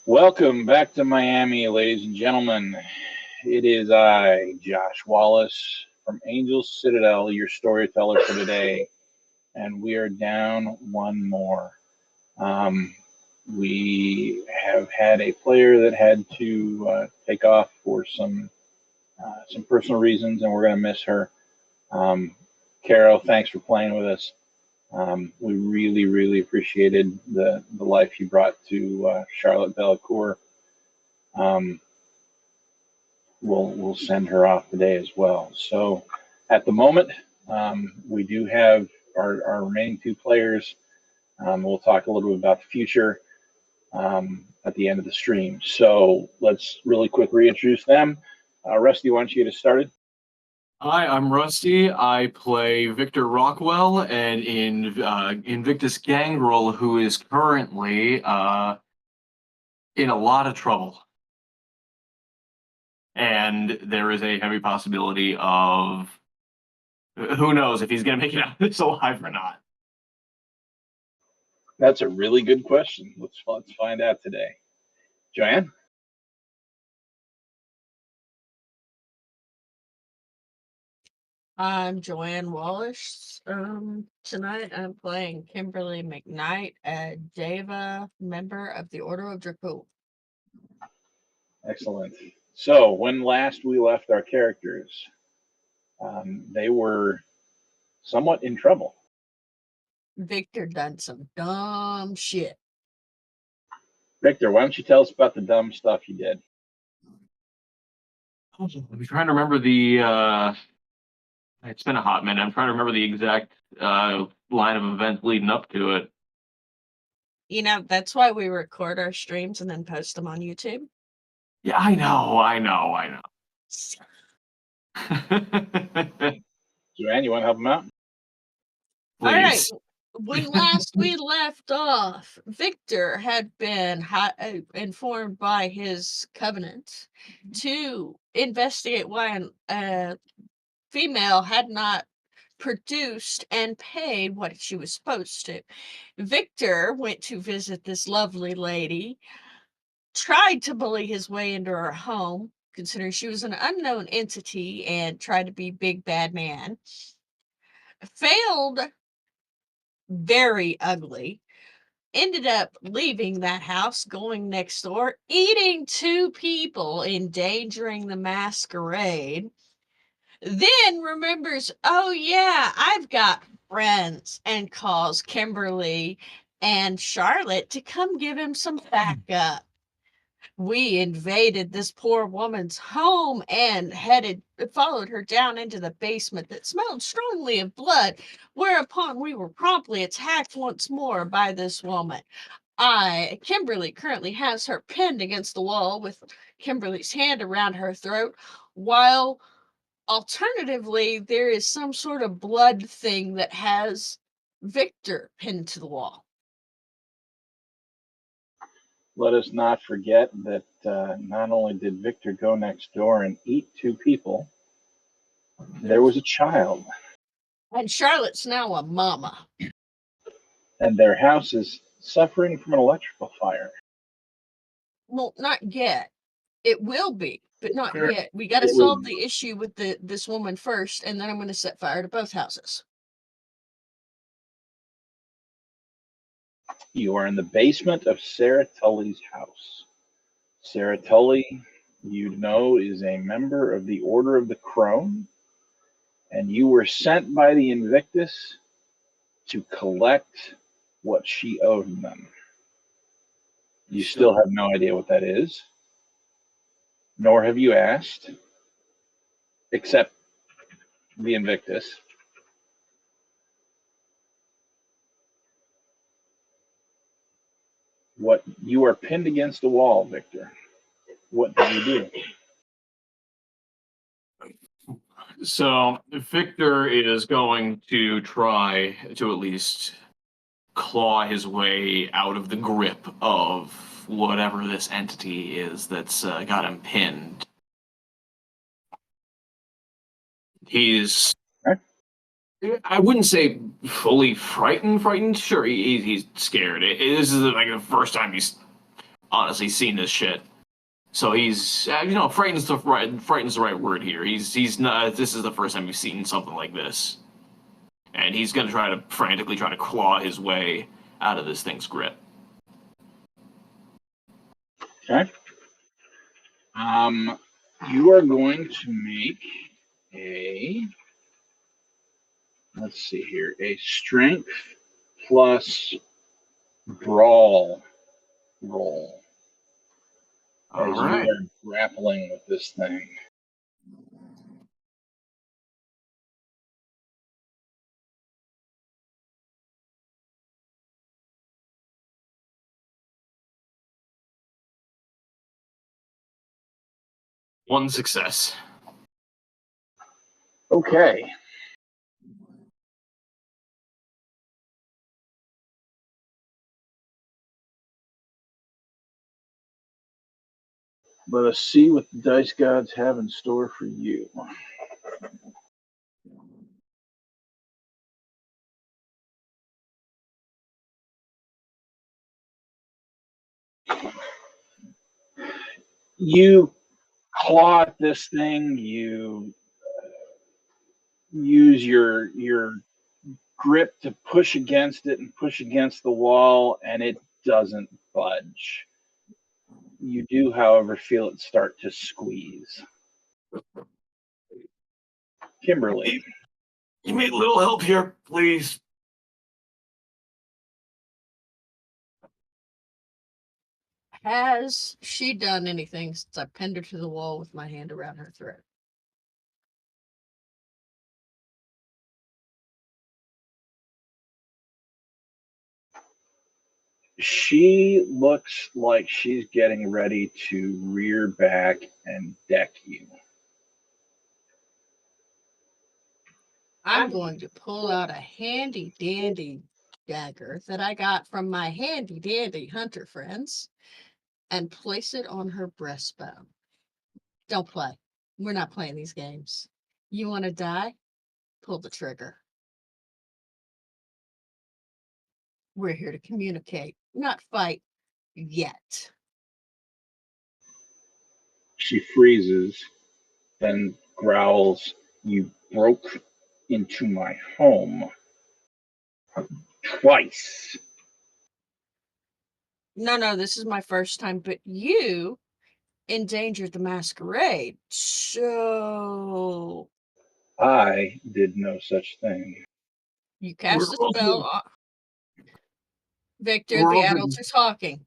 Welcome back to Miami, ladies and gentlemen. It is I, Josh Wallace from Angels Citadel, your storyteller for today, and we are down one more. Um, we have had a player that had to take off for some personal reasons, and we're going to miss her. Caro, thanks for playing with us. We really, really appreciated the life you brought to Charlotte Delacour. Um, we'll send her off today as well. So at the moment, we do have our remaining two players. We'll talk a little bit about the future at the end of the stream. So let's really quick reintroduce them. Rusty, why don't you get us started? Hi, I'm Rusty. I play Victor Rockwell, and in Invictus Gangrel, who is currently in a lot of trouble. And there is a heavy possibility of who knows if he's going to make it out of this alive or not. That's a really good question. Let's find out today. Joanne? I'm Joanne Wallace. Tonight I'm playing Kimberly McKnight, a Deva member of the Order of Draco. Excellent. So when last we left our characters, they were somewhat in trouble. Victor done some dumb shit. Victor, why don't you tell us about the dumb stuff you did? I'm trying to remember the. It's been a hot minute. I'm trying to remember the exact line of events leading up to it. You know, that's why we record our streams and then post them on YouTube. Yeah, I know. Joanne, you want to help him out? All right. Please. When last we left off, Victor had been informed by his covenant to investigate why a female had not produced and paid what she was supposed to. Victor went to visit this lovely lady, tried to bully his way into her home, considering she was an unknown entity, and tried to be big bad man. Failed very ugly. Ended up leaving that house, going next door, eating two people, endangering the masquerade. Then remembers, oh yeah, I've got friends, and calls Kimberly and Charlotte to come give him some backup. We invaded this poor woman's home and followed her down into the basement that smelled strongly of blood, whereupon we were promptly attacked once more by this woman. Kimberly currently has her pinned against the wall with Kimberly's hand around her throat, while alternatively there is some sort of blood thing that has Victor pinned to the wall. Let us not forget that not only did Victor go next door and eat two people, there was a child. And Charlotte's now a mama. And their house is suffering from an electrical fire. Well, not yet. It will be, but not Sure. yet. We got to solve the issue with this woman first, and then I'm going to set fire to both houses. You are in the basement of Sarah Tully's house. Sarah Tully, you know, is a member of the Order of the Crone, and you were sent by the Invictus to collect what she owed them. You still have no idea what that is, nor have you asked, except the Invictus. What you are pinned against a wall, Victor. What do you do? So Victor is going to try to at least claw his way out of the grip of whatever this entity is that's got him pinned. He's, I wouldn't say fully frightened. Sure, he's scared. This is like the first time he's honestly seen this shit. So he's, frightened's the right word here. He's not. This is the first time he's seen something like this, and he's gonna frantically try to claw his way out of this thing's grip. Okay. You are going to make a, let's see here, a strength plus brawl roll All as you right. are grappling with this thing. One success. Okay. Let us see what the dice gods have in store for you. You claw at this thing, you use your grip to push against it and push against the wall, and it doesn't budge. You do, however, feel it start to squeeze. Kimberly. You need a little help here, please. Has she done anything since I pinned her to the wall with my hand around her throat? She looks like she's getting ready to rear back and deck you. I'm going to pull out a handy dandy dagger that I got from my handy dandy hunter friends and place it on her breastbone. Don't play. We're not playing these games. You want to die? Pull the trigger. We're here to communicate, not fight yet. She freezes, then growls, "You broke into my home twice." No, this is my first time, but you endangered the masquerade. So I did no such thing. you We're cast a spell all, on Victor, we're the all adults are talking.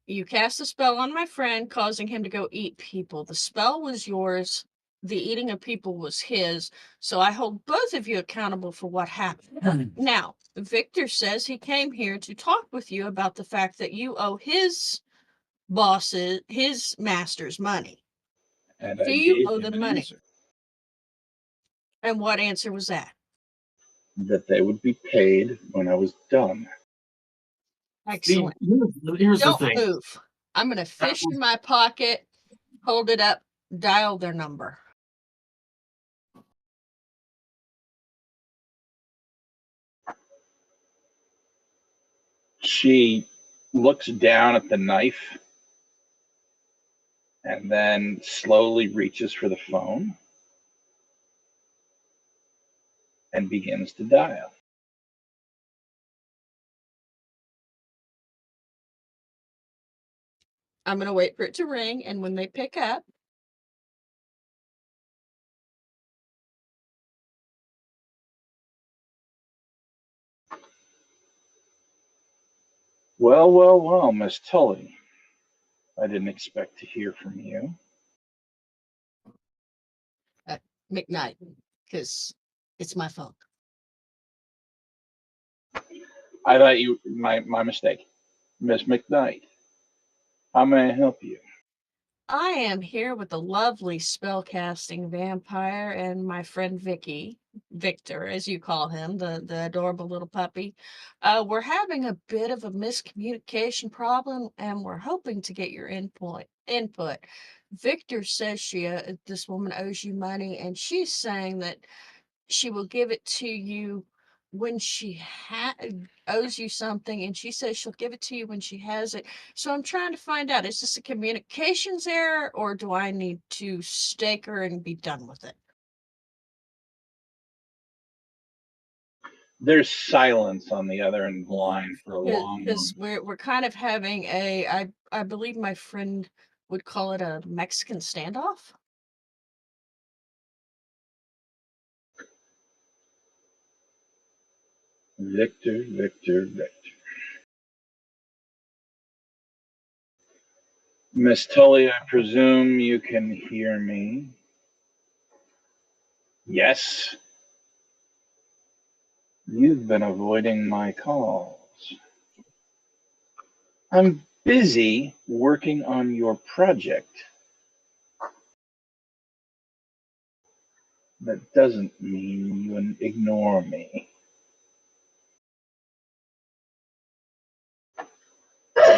You cast a spell on my friend, causing him to go eat people. The spell was yours. The eating of people was his. So I hold both of you accountable for what happened. Now, Victor says he came here to talk with you about the fact that you owe his bosses, his masters money. And Do I you gave owe him them an money? answer And what answer was that? that they would be paid when I was done. Excellent. Here's the Don't thing. move. I'm going to fish in my pocket, hold it up, dial their number. She looks down at the knife and then slowly reaches for the phone and begins to dial. I'm going to wait for it to ring, and when they pick up, Well, Miss Tully. I didn't expect to hear from you. McKnight, because it's my phone. I thought my mistake. Miss McKnight. How may I help you? I am here with the lovely spellcasting vampire and my friend Victor, as you call him, the adorable little puppy. We're having a bit of a miscommunication problem, and we're hoping to get your input. Victor says this woman owes you money, and she's saying that she will give it to you when she owes you something, and she says she'll give it to you when she has it. So I'm trying to find out, is this a communications error, or do I need to stake her and be done with it? There's silence on the other end of the line for a long Because moment. we're kind of having I believe my friend would call it a Mexican standoff. Victor, Victor, Victor. Miss Tully, I presume you can hear me. Yes, you've been avoiding my calls. I'm busy working on your project. That doesn't mean you ignore me.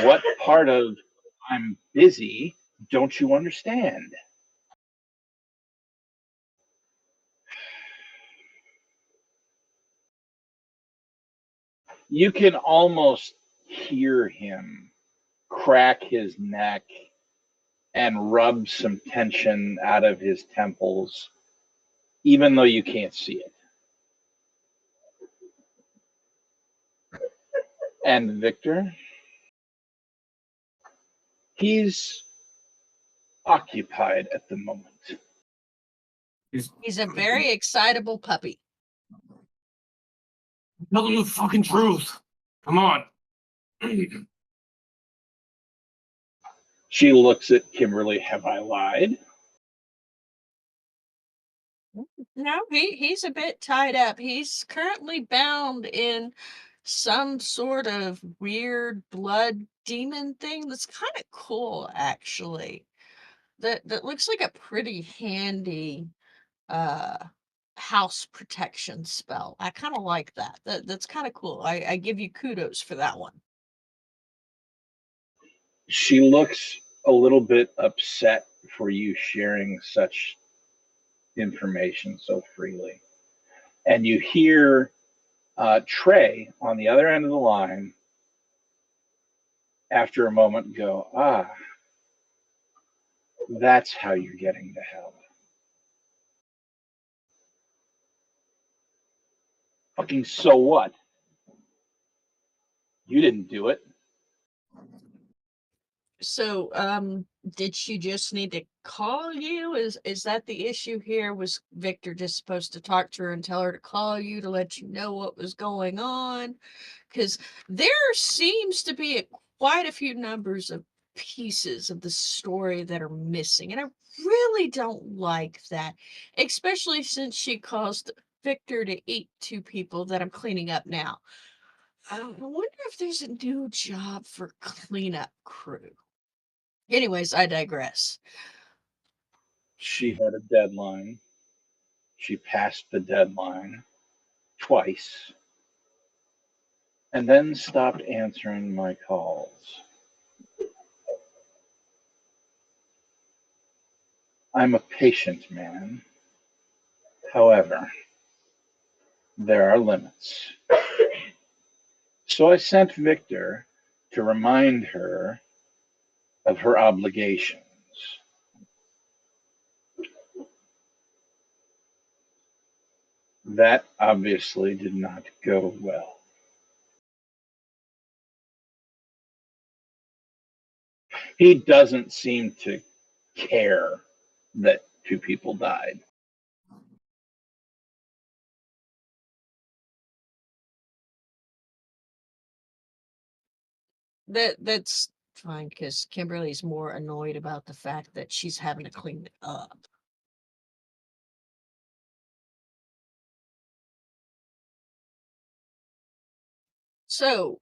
What part of I'm busy don't you understand? You can almost hear him crack his neck and rub some tension out of his temples, even though you can't see it. And Victor, he's occupied at the moment. He's a very excitable puppy. Tell them the fucking truth. Come on. She looks at Kimberly. Have I lied? No, he's a bit tied up. He's currently bound in some sort of weird blood demon thing that's kind of cool, actually. That looks like a pretty handy uh house protection spell. I kind of like that. That's kind of cool. I give you kudos for that one. She looks a little bit upset for you sharing such information so freely. And you hear Trey on the other end of the line after a moment go, ah, that's how you're getting to hell. Fucking so what? You didn't do it. So, did she just need to call you? Is that the issue here? Was Victor just supposed to talk to her and tell her to call you to let you know what was going on? Because there seems to be quite a few numbers of pieces of the story that are missing, and I really don't like that, especially since she caused Victor to eat two people that I'm cleaning up now. I wonder if there's a new job for cleanup crew. Anyways, I digress. She had a deadline. She passed the deadline twice and then stopped answering my calls. I'm a patient man. However, there are limits. So I sent Victor to remind her of her obligations. That obviously did not go well. He doesn't seem to care that two people died. That's fine because Kimberly's more annoyed about the fact that she's having to clean it up. So,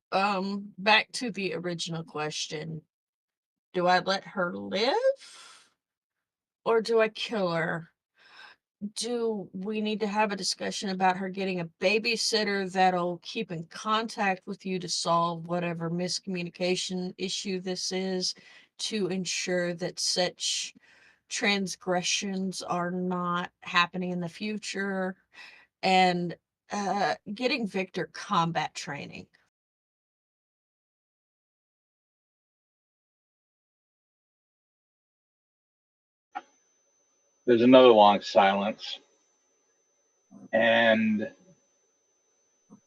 back to the original question. Do I let her live or do I kill her? Do we need to have a discussion about her getting a babysitter that'll keep in contact with you to solve whatever miscommunication issue this is, to ensure that such transgressions are not happening in the future? And getting Victor combat training. There's another long silence. And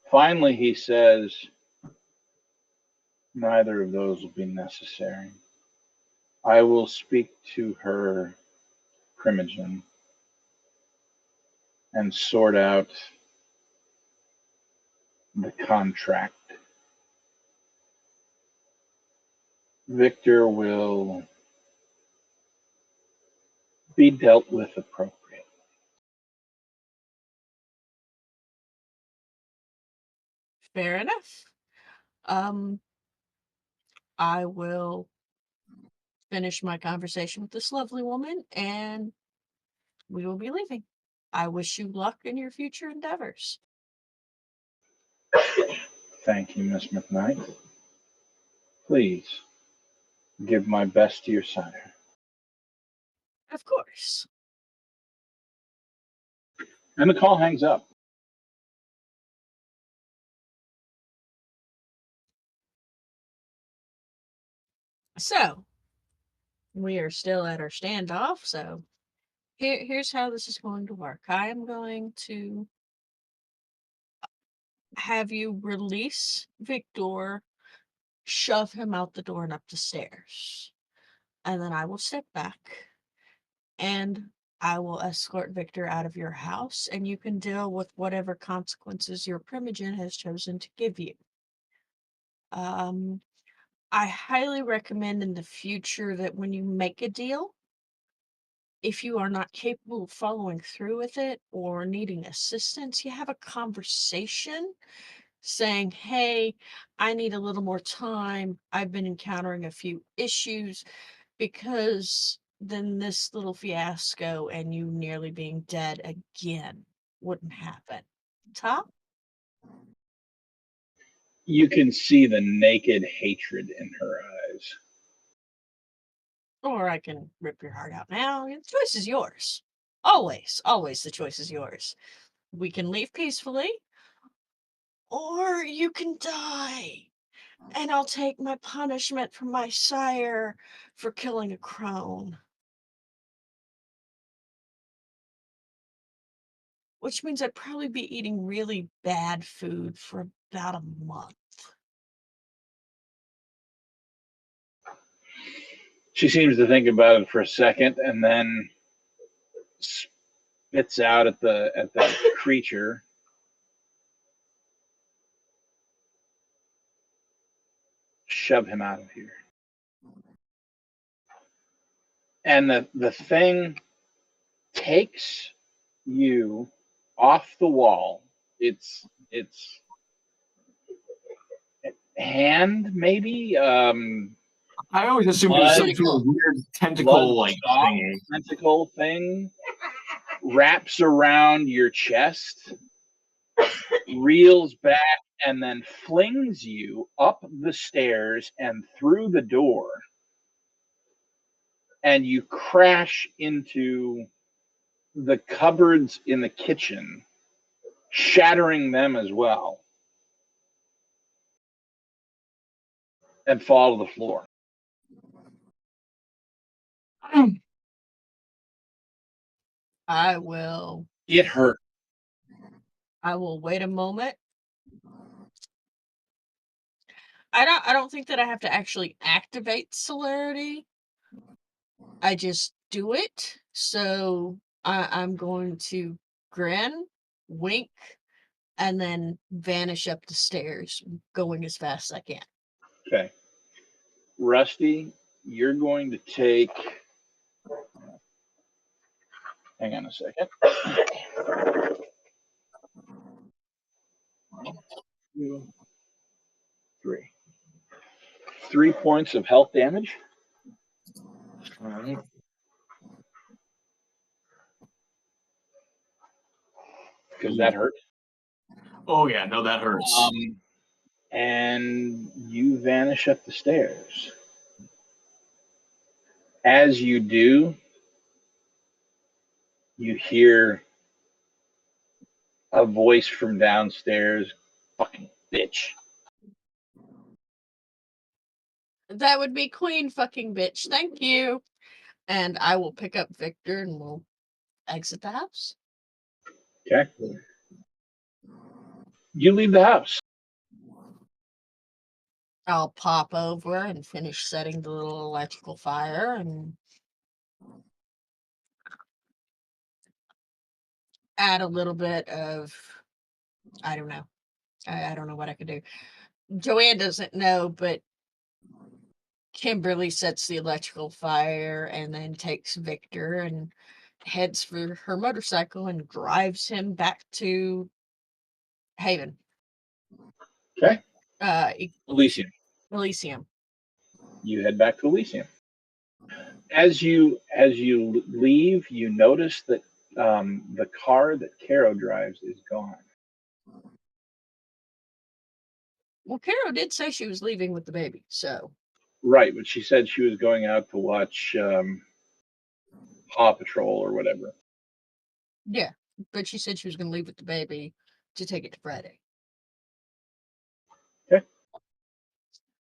finally he says, neither of those will be necessary. I will speak to her primogen and sort out the contract. Victor will be dealt with appropriately. Fair enough. I will finish my conversation with this lovely woman, and we will be leaving. I wish you luck in your future endeavors. Thank you, Miss McKnight. Please give my best to your sire. Of course. And the call hangs up. So, we are still at our standoff, so here's how this is going to work. I am going to have you release Victor, shove him out the door and up the stairs. And then I will step back and I will escort Victor out of your house, and you can deal with whatever consequences your primogen has chosen to give you. I highly recommend in the future that when you make a deal, if you are not capable of following through with it or needing assistance, you have a conversation saying, hey, I need a little more time. I've been encountering a few issues, because then this little fiasco and you nearly being dead again wouldn't happen. Top? You can see the naked hatred in her eyes. Or I can rip your heart out now. The choice is yours. Always, always the choice is yours. We can leave peacefully, or you can die. And I'll take my punishment from my sire for killing a crone. Which means I'd probably be eating really bad food for about a month. She seems to think about it for a second and then spits out at the creature. Shove him out of here. And the thing takes you off the wall. It's hand, maybe. I always assumed it was some sort of weird tentacle-like thing. Tentacle thing wraps around your chest, reels back, and then flings you up the stairs and through the door. And you crash into the cupboards in the kitchen, shattering them as well, and fall to the floor. I will It hurt. I will wait a moment. I don't think that I have to actually activate celerity. I just do it. So I'm going to grin, wink, and then vanish up the stairs, going as fast as I can. Okay. Rusty, you're going to take. Hang on a second. 1, 2, 3. 3 points of health damage. All right. Because that hurt. Oh yeah, no, that hurts. And you vanish up the stairs. As you do, you hear A voice from downstairs. Fucking bitch. That would be Queen fucking bitch. Thank you. And I will pick up Victor and we'll exit the house. Okay. You leave the house. I'll pop over and finish setting the little electrical fire and add a little bit of, I don't know. I don't know what I could do. Joanne doesn't know, but Kimberly sets the electrical fire and then takes Victor and heads for her motorcycle and drives him back to Haven. Okay. Elysium. You head back to Elysium. As you leave, you notice that the car that Caro drives is gone. Well, Caro did say she was leaving with the baby, so. Right, but she said she was going out to watch Paw Patrol or whatever. Yeah, but she said she was going to leave with the baby to take it to Friday. Okay.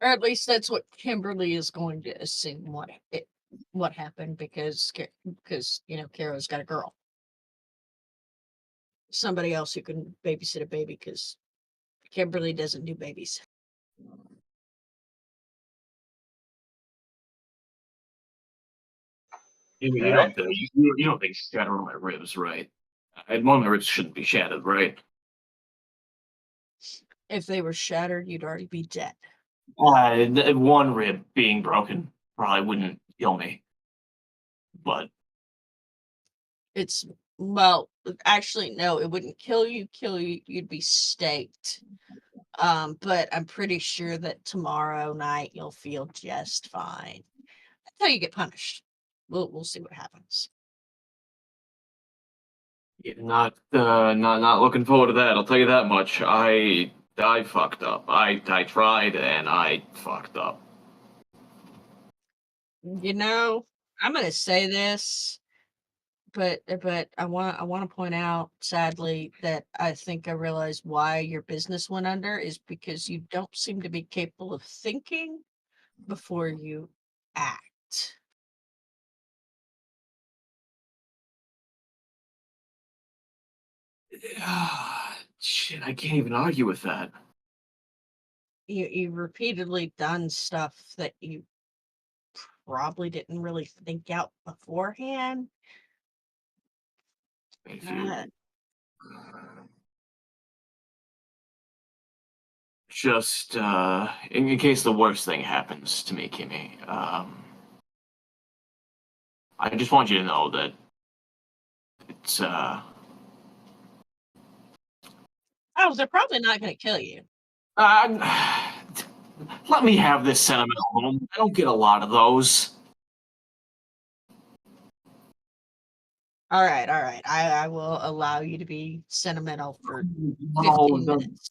Or at least that's what Kimberly is going to assume what happened because Caro's got a girl. Somebody else who can babysit a baby because Kimberly doesn't do babies. You don't think you don't think shatter on my ribs, right? One of my ribs shouldn't be shattered, right? If they were shattered, you'd already be dead. One rib being broken probably wouldn't kill me, but Actually, no, it wouldn't kill you. You'd be staked. But I'm pretty sure that tomorrow night you'll feel just fine. That's how you get punished. We'll see what happens. yeah, not looking forward to that. I'll tell you that much. I fucked up. I tried and I fucked up. I'm gonna say this, but I want to point out, sadly, that I think I realized why your business went under is because you don't seem to be capable of thinking before you act. Shit, I can't even argue with that. You've repeatedly done stuff that you probably didn't really think out beforehand. If you just in case the worst thing happens to me, Kimmy, I just want you to know that it's They're probably not going to kill you. let me have this sentimental moment. I don't get a lot of those. All right. I will allow you to be sentimental for No, 15 minutes.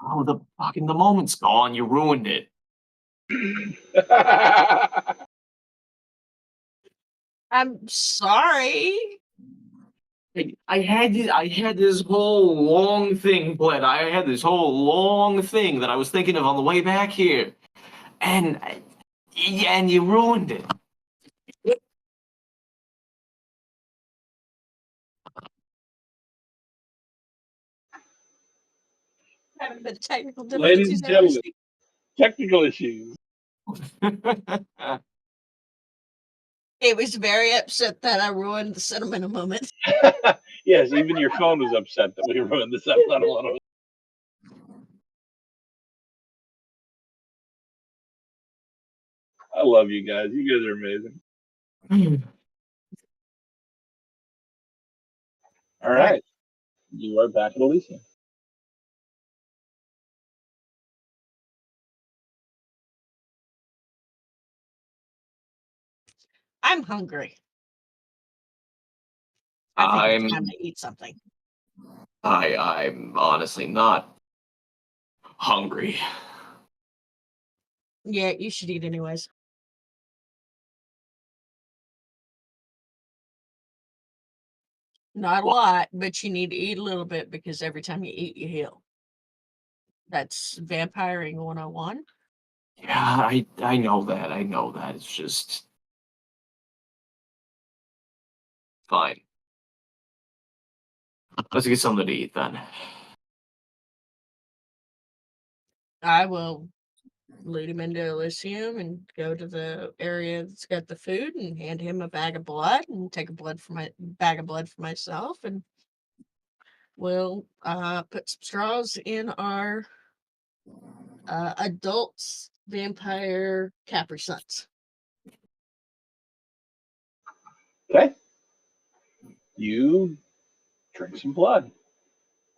the moment's gone. You ruined it. I'm sorry. I had this whole long thing, Bled. I had this whole long thing that I was thinking of on the way back here, and you ruined it. Having the technical Ladies difficulties and I always gentlemen, technical issues. It was very upset that I ruined the sentimental moment. Yes, even your phone was upset that we ruined this episode. I love you guys. You guys are amazing. All right. You are back at Elysium. I'm hungry. I think it's time to eat something. I'm honestly not hungry. Yeah, you should eat anyways. Not a lot, but you need to eat a little bit because every time you eat, you heal. That's vampiring 101. Yeah, I know that. I know that. It's just fine. Let's get something to eat then. I will lead him into Elysium and go to the area that's got the food and hand him a bag of blood and take a bag of blood for myself, and we'll put some straws in our adults vampire Capri Suns. Okay. You drink some blood.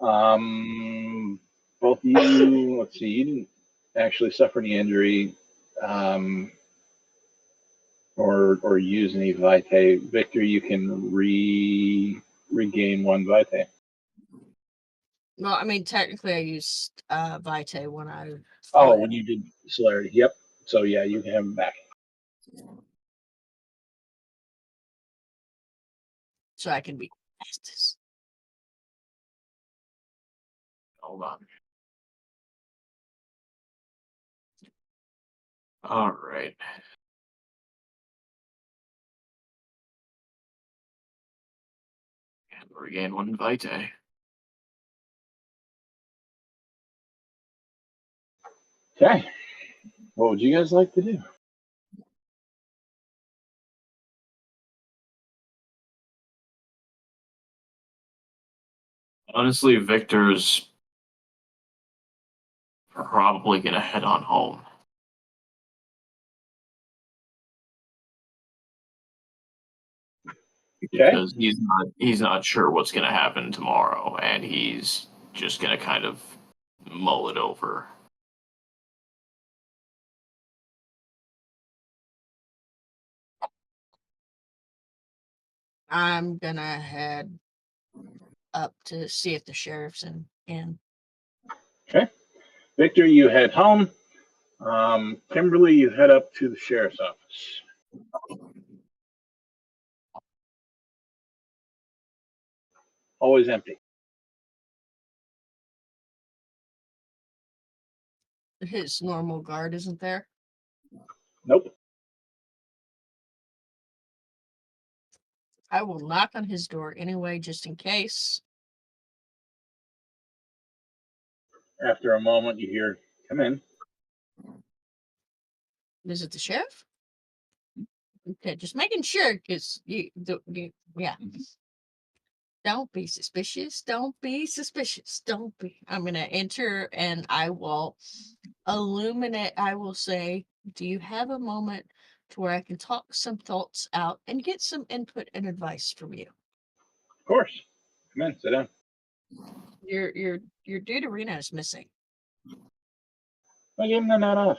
Both of you, let's see, you didn't actually suffer any injury um, or use any vitae. Victor, you can regain one vitae. Well, I mean, technically, I used vitae when I Oh, fled, when you did celerity. Yep. So yeah, you can have them back. so I can be fastest. Hold on. All right. And regain one vitae. Okay. What would you guys like to do? Honestly, Victor's probably gonna head on home. Okay. Because he's not sure what's gonna happen tomorrow, and he's just gonna kind of mull it over. I'm gonna head up to see if the sheriff's in. Okay. Victor, you head home. Kimberly, you head up to the sheriff's office. Always empty. His normal guard isn't there. Nope. I will knock on his door anyway, just in case. After a moment, you hear, "Come in." Is it the sheriff? Okay, just making sure, because yeah. Don't be suspicious. Don't be suspicious. Don't be. I'm gonna enter and I will illuminate. I will say, "Do you have a moment to where I can talk some thoughts out and get some input and advice from you?" Of course. Come in. Sit down. Your dude Arena is missing. I gave him the night off.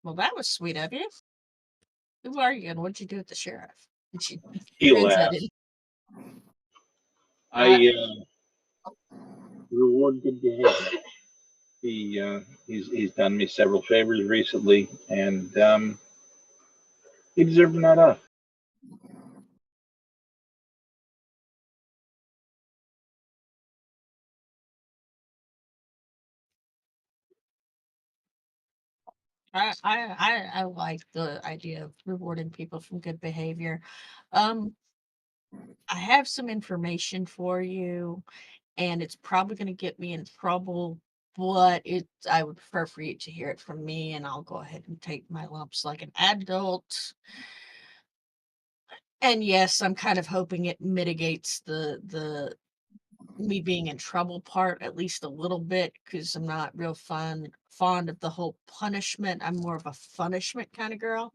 Well, that was sweet of you. Who are you and what'd you do with the sheriff? And she He grins at laughs. him. I reward good behavior. He's done me several favors recently, and he deserved a night off. I like the idea of rewarding people from good behavior. Um, I have some information for you, and it's probably going to get me in trouble, but I would prefer for you to hear it from me, and I'll go ahead and take my lumps like an adult. And yes, I'm kind of hoping it mitigates the me being in trouble part at least a little bit, because I'm not real fond of the whole punishment. I'm more of a punishment kind of girl.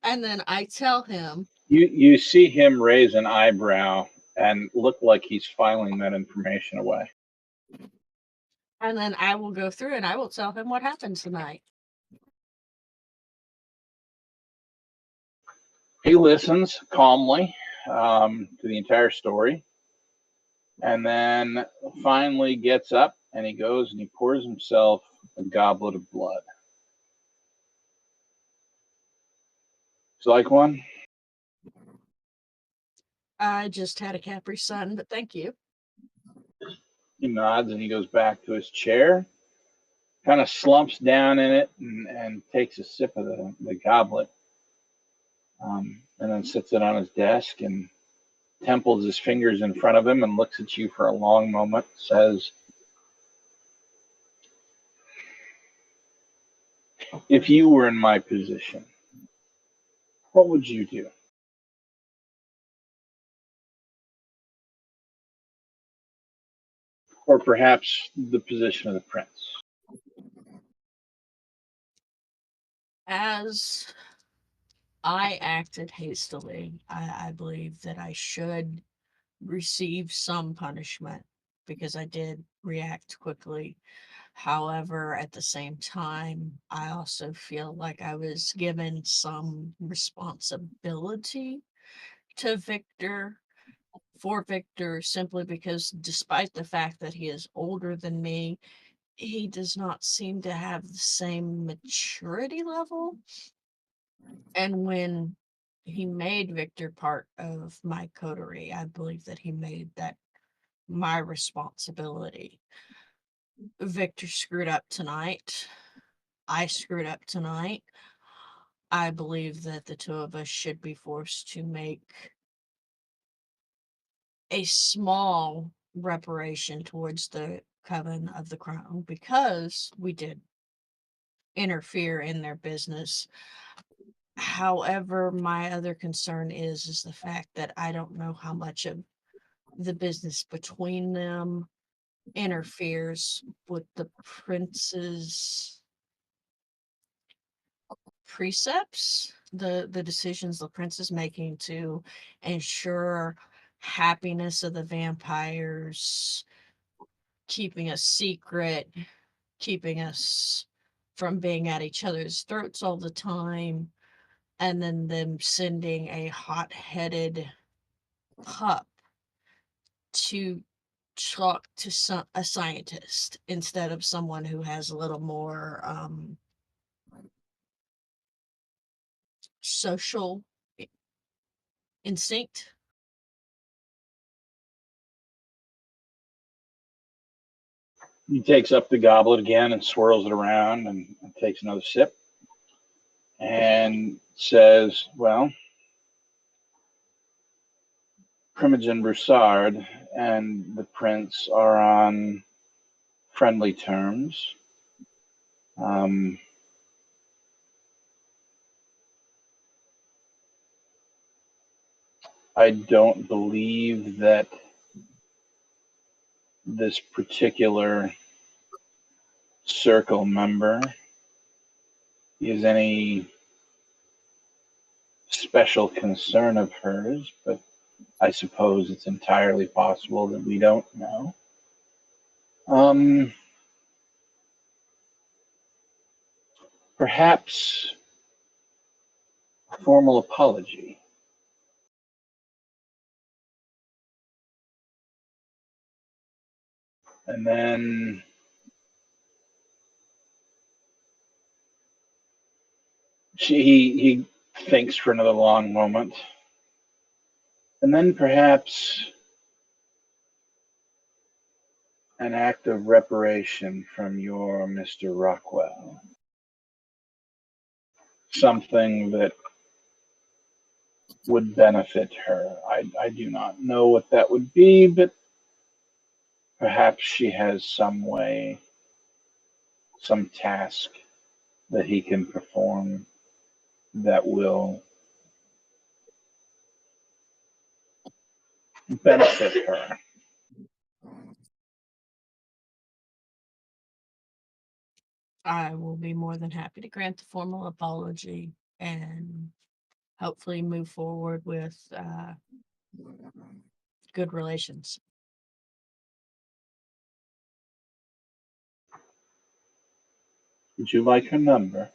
And then I tell him, You see him raise an eyebrow and look like he's filing that information away. and then I will go through and I will tell him what happened tonight. He listens calmly to the entire story, and then finally gets up and he goes and he pours himself a goblet of blood. Would you like one? I just had a Capri Sun, but thank you. He nods and he goes back to his chair, kind of slumps down in it, and takes a sip of the goblet, and then sits it on his desk and temples his fingers in front of him and looks at you for a long moment, says, "If you were in my position, what would you do?" Or perhaps the position of the prince. As I acted hastily, I believe that I should receive some punishment because I did react quickly. However, at the same time, I also feel like I was given some responsibility to Victor, simply because despite the fact that he is older than me, he does not seem to have the same maturity level. And when he made Victor part of my coterie, I believe that he made that my responsibility. Victor screwed up tonight. I screwed up tonight. I believe that the two of us should be forced to make a small reparation towards the Coven of the Crown because we did interfere in their business. However, my other concern is the fact that I don't know how much of the business between them interferes with the prince's precepts, the decisions the prince is making to ensure happiness of the vampires, keeping us secret, keeping us from being at each other's throats all the time, and then them sending a hot-headed pup to talk to a scientist instead of someone who has a little more social instinct. He takes up the goblet again and swirls it around and takes another sip and says, "Well, Primogen Broussard and the prince are on friendly terms. Um, I don't believe that this particular circle member is any special concern of hers, but I suppose it's entirely possible that we don't know. Um, Perhaps a formal apology." And then he thinks for another long moment. And then perhaps an act of reparation from your Mr. Rockwell. Something that would benefit her. I do not know what that would be, but perhaps she has some way, some task that he can perform that will benefit her. I will be more than happy to grant the formal apology and hopefully move forward with good relations. Would you like her number?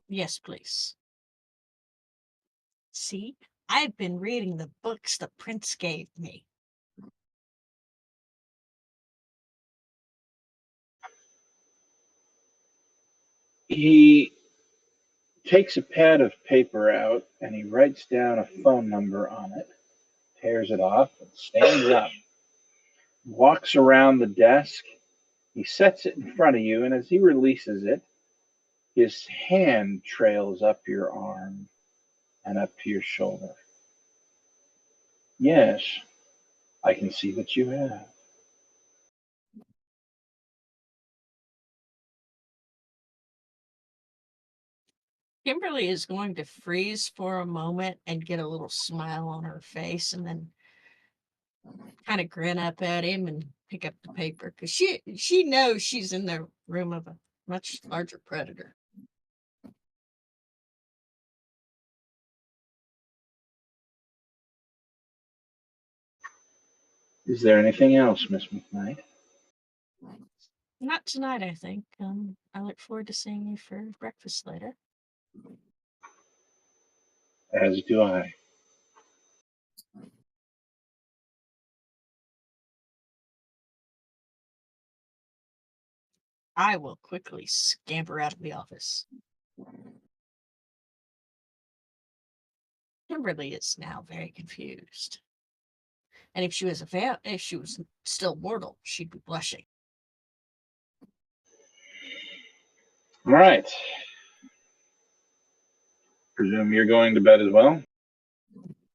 Yes, please. See, I've been reading the books the prince gave me. He takes a pad of paper out and he writes down a phone number on it. tears it off, and stands up, walks around the desk. He sets it in front of you, and as he releases it, his hand trails up your arm and up to your shoulder. Yes, I can see that you have. Kimberly is going to freeze for a moment and get a little smile on her face and then kind of grin up at him and pick up the paper because she knows she's in the room of a much larger predator. Is there anything else, Miss McKnight? Not tonight, I think. I look forward to seeing you for breakfast later. As do I. I will quickly scamper out of the office. Kimberly is now very confused. And if she was if she was still mortal, she'd be blushing. All right. Presume you're going to bed as well?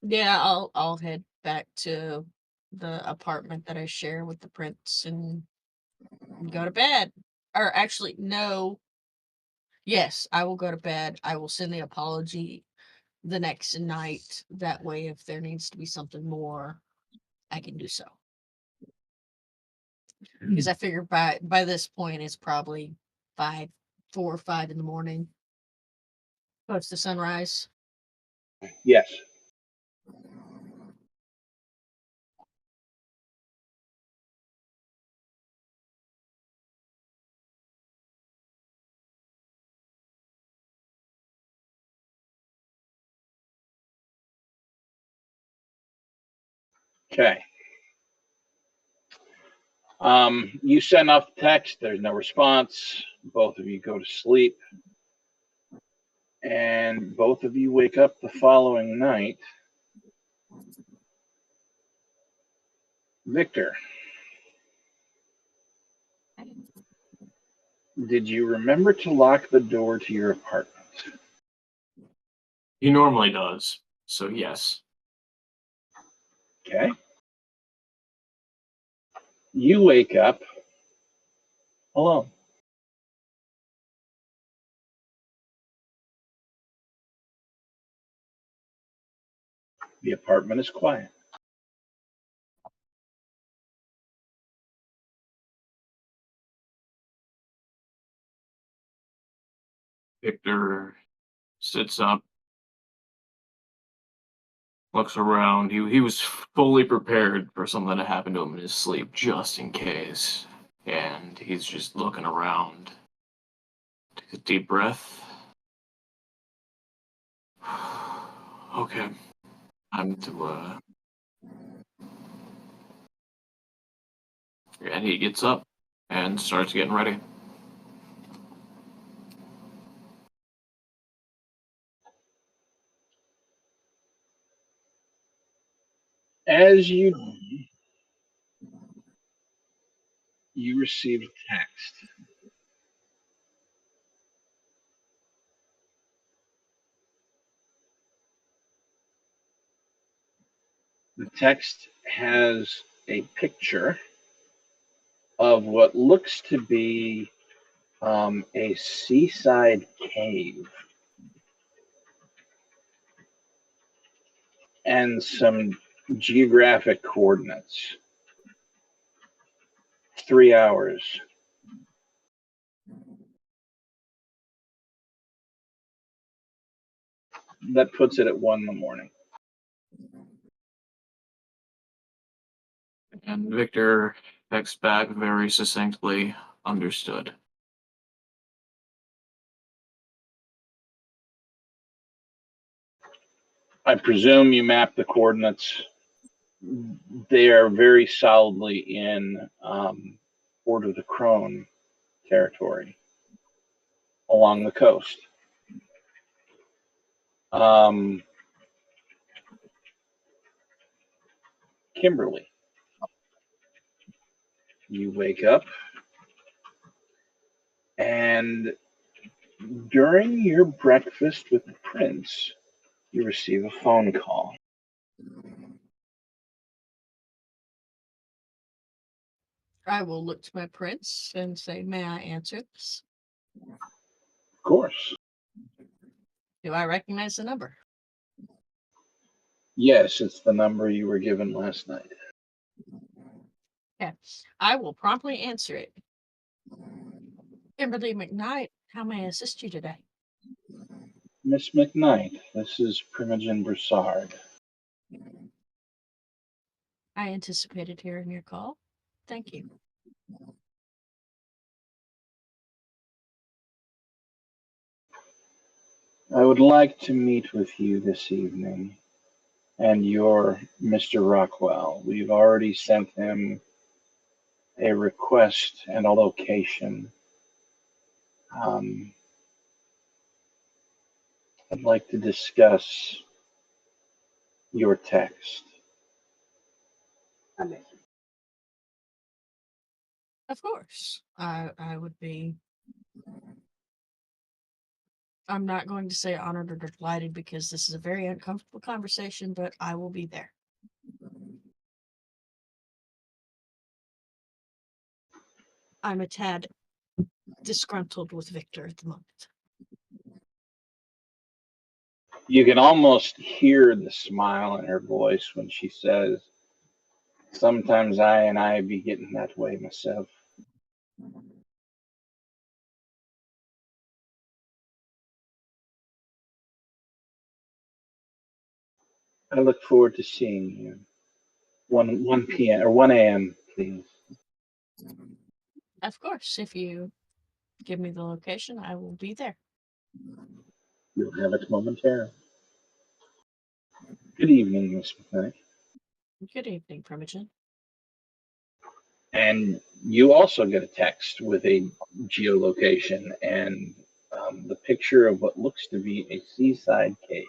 Yeah, I'll head back to the apartment that I share with the prince and go to bed. Or actually, no. Yes, I will go to bed. I will send the apology the next night. That way, if there needs to be something more, I can do so. Because I figure by this point it's probably 4 or 5 in the morning. Close to sunrise. Yes. Okay. You send off the text. There's no response. Both of you go to sleep. And both of you wake up the following night. Victor, did you remember to lock the door to your apartment? He normally does, so yes. Okay. You wake up alone. The apartment is quiet. Victor sits up, looks around. He was fully prepared for something to happen to him in his sleep, just in case. And he's just looking around. Take a deep breath. Okay. Time to, And he gets up and starts getting ready. As you receive a text. The text has a picture of what looks to be a seaside cave and some geographic coordinates. 3 hours. That puts it at 1 in the morning. And Victor texts back very succinctly, understood. I presume you map the coordinates. They are very solidly in Order of the Crone territory along the coast. Kimberly. You wake up, and during your breakfast with the prince, you receive a phone call. I will look to my prince and say, "May I answer this?" Of course. Do I recognize the number? Yes, it's the number you were given last night. Yeah. I will promptly answer it. Kimberly McKnight, how may I assist you today? Miss McKnight, this is Primogen Broussard. I anticipated hearing your call. Thank you. I would like to meet with you this evening and your Mr. Rockwell. We've already sent him a request and a location. Um, I'd like to discuss your text. Of course. I would be. I'm not going to say honored or delighted because this is a very uncomfortable conversation, but I will be there. I'm a tad disgruntled with Victor at the moment. You can almost hear the smile in her voice when she says, "Sometimes I be getting that way myself." I look forward to seeing you. 1 p.m. or 1 a.m., please. Of course, if you give me the location, I will be there. You'll have it momentarily. Good evening, Miss McKnight. Good evening, Primogen. And you also get a text with a geolocation and the picture of what looks to be a seaside cave.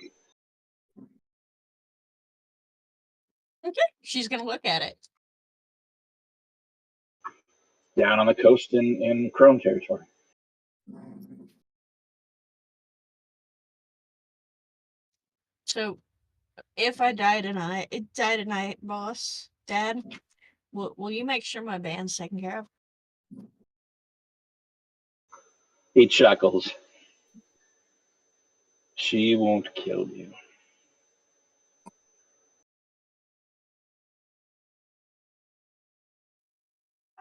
Okay, she's gonna look at it. Down on the coast in Crone territory. So, if I die tonight, boss, Dad, will you make sure my band's taken care of? He chuckles. She won't kill you.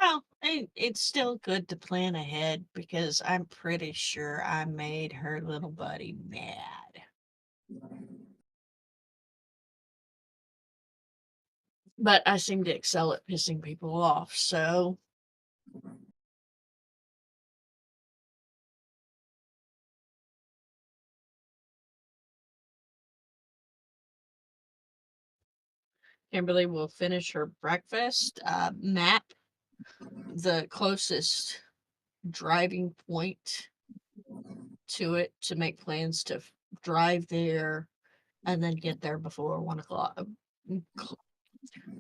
Well, it's still good to plan ahead because I'm pretty sure I made her little buddy mad. But I seem to excel at pissing people off, so Kimberly will finish her breakfast, map the closest driving point to it to make plans to drive there and then get there before 1 o'clock.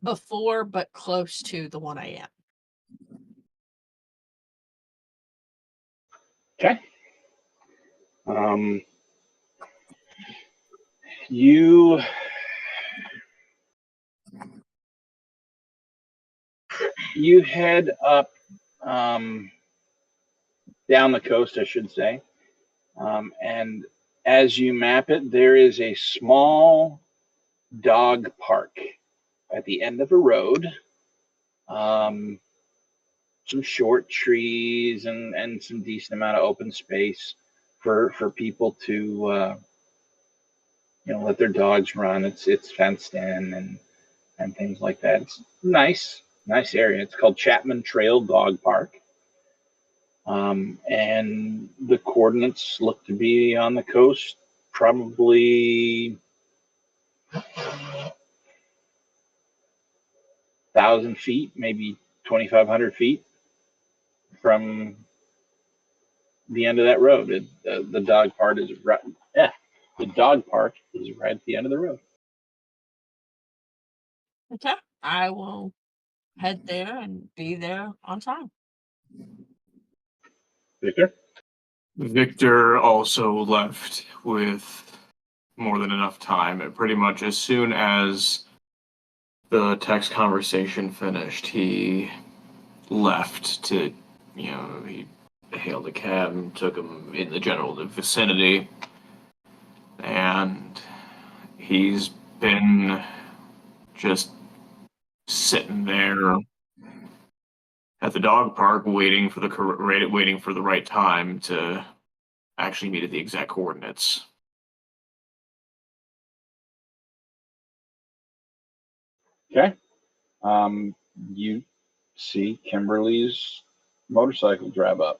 Before, but close to the 1 a.m. Okay. You you head up down the coast, I should say, and as you map it, there is a small dog park at the end of a road. Um, some short trees and some decent amount of open space for people to let their dogs run. It's fenced in and things like that. It's nice area. It's called Chapman Trail Dog Park. And the coordinates look to be on the coast, probably 1,000 feet, maybe 2,500 feet from the end of that road. The dog park is right. Yeah, the dog park is right at the end of the road. Okay. I will head there and be there on time. Victor? Victor also left with more than enough time. Pretty much as soon as the text conversation finished, he left to, he hailed a cab and took him in the general vicinity. And he's been just sitting there at the dog park waiting for the right time to actually meet at the exact coordinates. Okay. You see Kimberly's motorcycle drive up.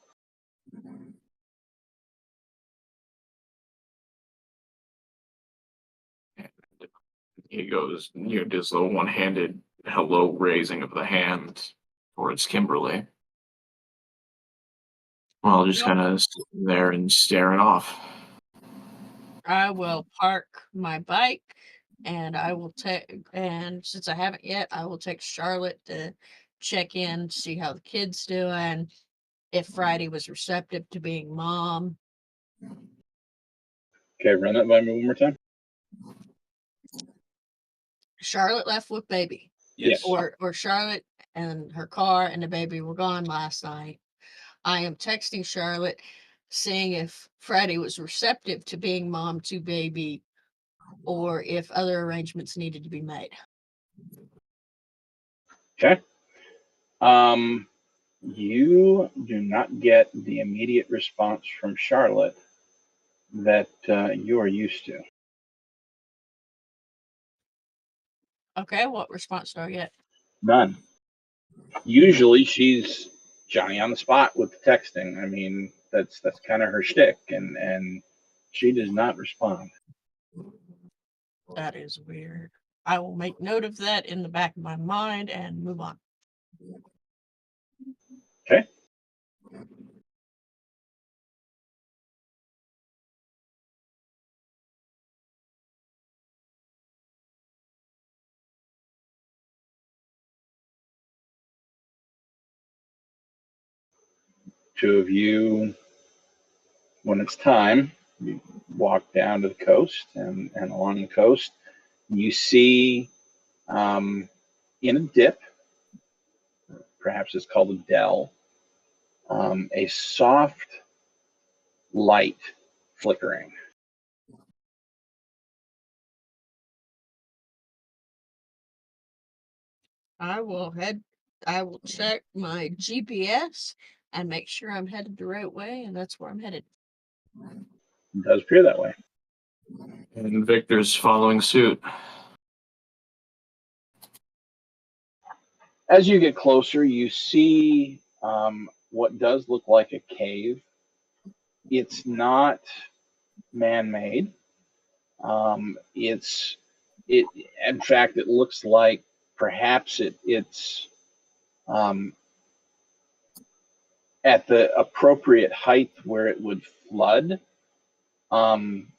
He goes, does the one-handed hello raising of the hand towards Kimberly, while just Yep. kind of sitting there and staring off. I will park my bike and I will take, and since I haven't yet, I will take Charlotte to check in, see how the kid's doing, if Friday was receptive to being mom. Okay, run that by me one more time. Charlotte left with baby. Yes. Or Charlotte and her car and the baby were gone last night. I am texting Charlotte, seeing if Friday was receptive to being mom to baby or if other arrangements needed to be made. Okay. You do not get the immediate response from Charlotte that you are used to. Okay, what response do I get? None. Usually she's Johnny on the spot with the texting. I mean, that's kind of her shtick, and she does not respond. That is weird. I will make note of that in the back of my mind and move on. Okay. Two of you, when it's time, you walk down to the coast, and along the coast, you see in a dip, perhaps it's called a dell, a soft light flickering. I will check my GPS and make sure I'm headed the right way, and that's where I'm headed. It does appear that way. And Victor's following suit. As you get closer, you see what does look like a cave. It's not man-made. It. In fact, it looks like perhaps it's at the appropriate height where it would flood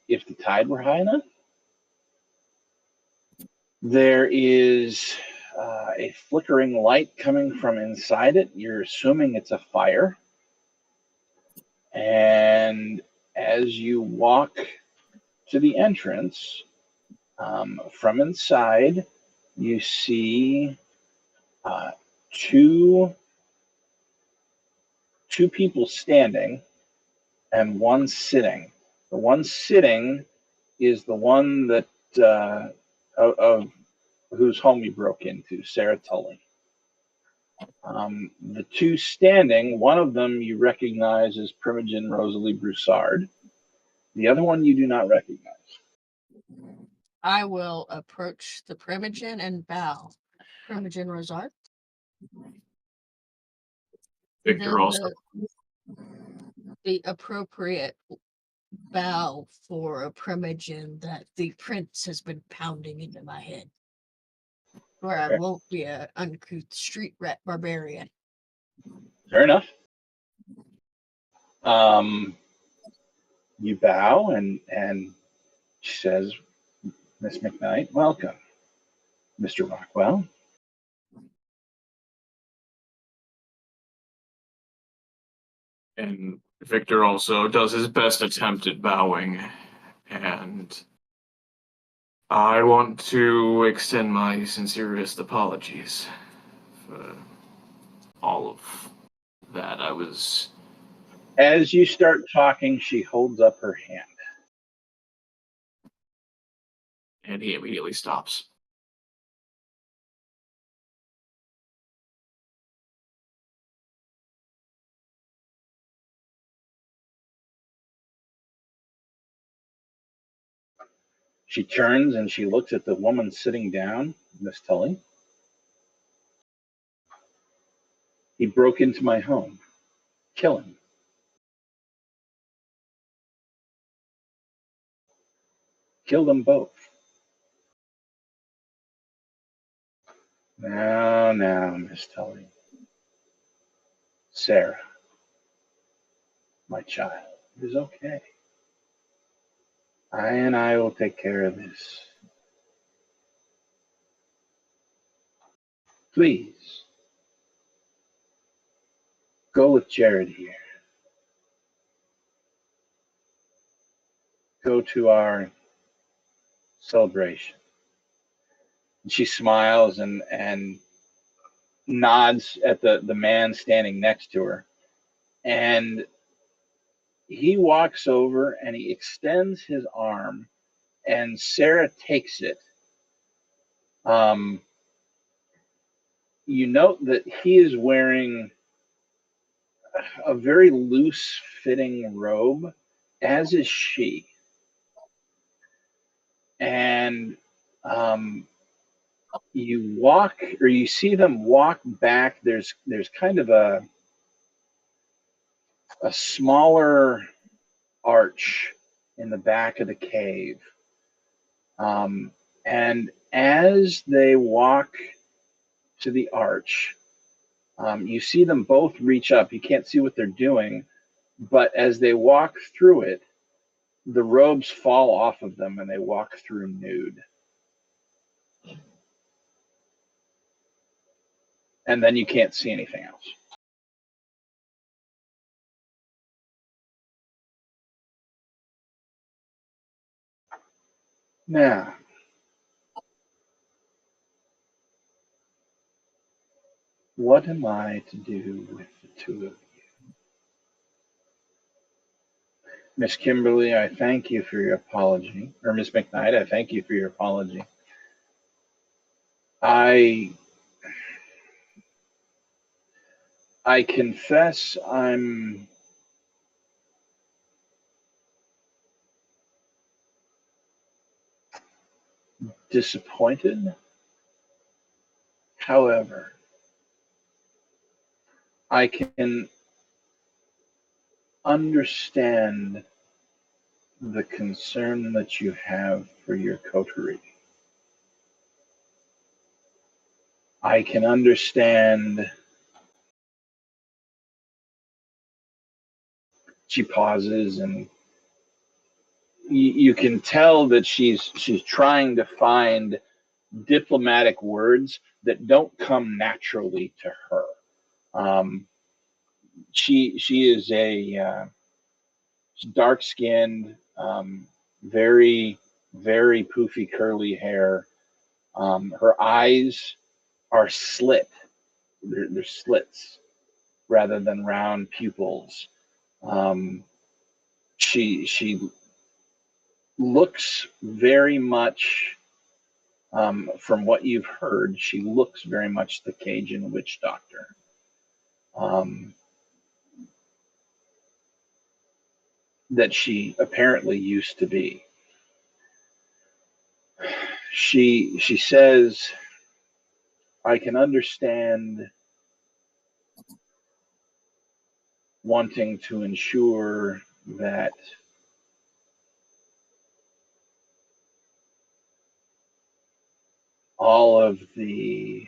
if the tide were high enough. There is a flickering light coming from inside it. You're assuming it's a fire. And as you walk to the entrance, from inside, you see two people standing and one sitting. The one sitting is the one that of whose home you broke into, Sarah Tully. The two standing, one of them you recognize as Primogen Rosalie Broussard. The other one you do not recognize. I will approach the Primogen and bow. Primogen Rosart. Victor also. The appropriate bow for a Primogen that the prince has been pounding into my head. Where I won't be an uncouth street rat barbarian. Fair enough. You bow and she says, Miss McKnight, welcome. Mr. Rockwell, And Victor also does his best attempt at bowing. And I want to extend my sincerest apologies for all of that. I was. As you start talking, she holds up her hand. And he immediately stops. She turns and she looks at the woman sitting down, Miss Tully. He broke into my home. Kill him. Kill them both. Now, Miss Tully. Sarah, my child, it is okay. I will take care of this. Please, go with Jared here. Go to our celebration. And she smiles and nods at the man standing next to her. And he walks over and he extends his arm, and Sarah takes it. You note that he is wearing a very loose fitting robe, as is she. And you walk, or you see them walk back. There's kind of a smaller arch in the back of the cave. And as they walk to the arch, you see them both reach up. You can't see what they're doing, but as they walk through it, the robes fall off of them and they walk through nude. And then you can't see anything else. Now, what am I to do with the two of you? Miss Kimberly, I thank you for your apology. Or Miss McKnight, I thank you for your apology. I confess I'm disappointed. However, I can understand the concern that you have for your coterie. I can understand. She pauses, and you can tell that she's trying to find diplomatic words that don't come naturally to her. She is a dark skinned, very very poofy curly hair. Her eyes are slit. They're slits rather than round pupils. She looks very much, from what you've heard, she looks very much the Cajun witch doctor. That she apparently used to be. She says, I can understand wanting to ensure that all of the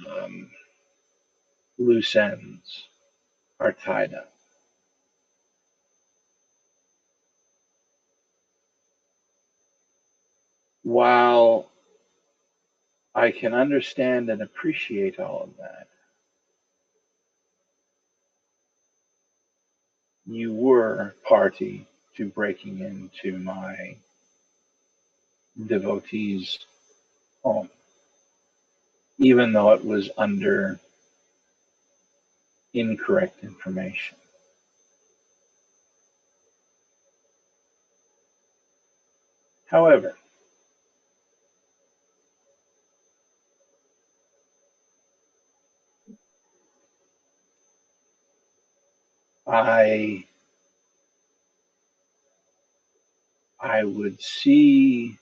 um, loose ends are tied up. While I can understand and appreciate all of that, you were party to breaking into my devotee's home, even though it was under incorrect information. However, I would see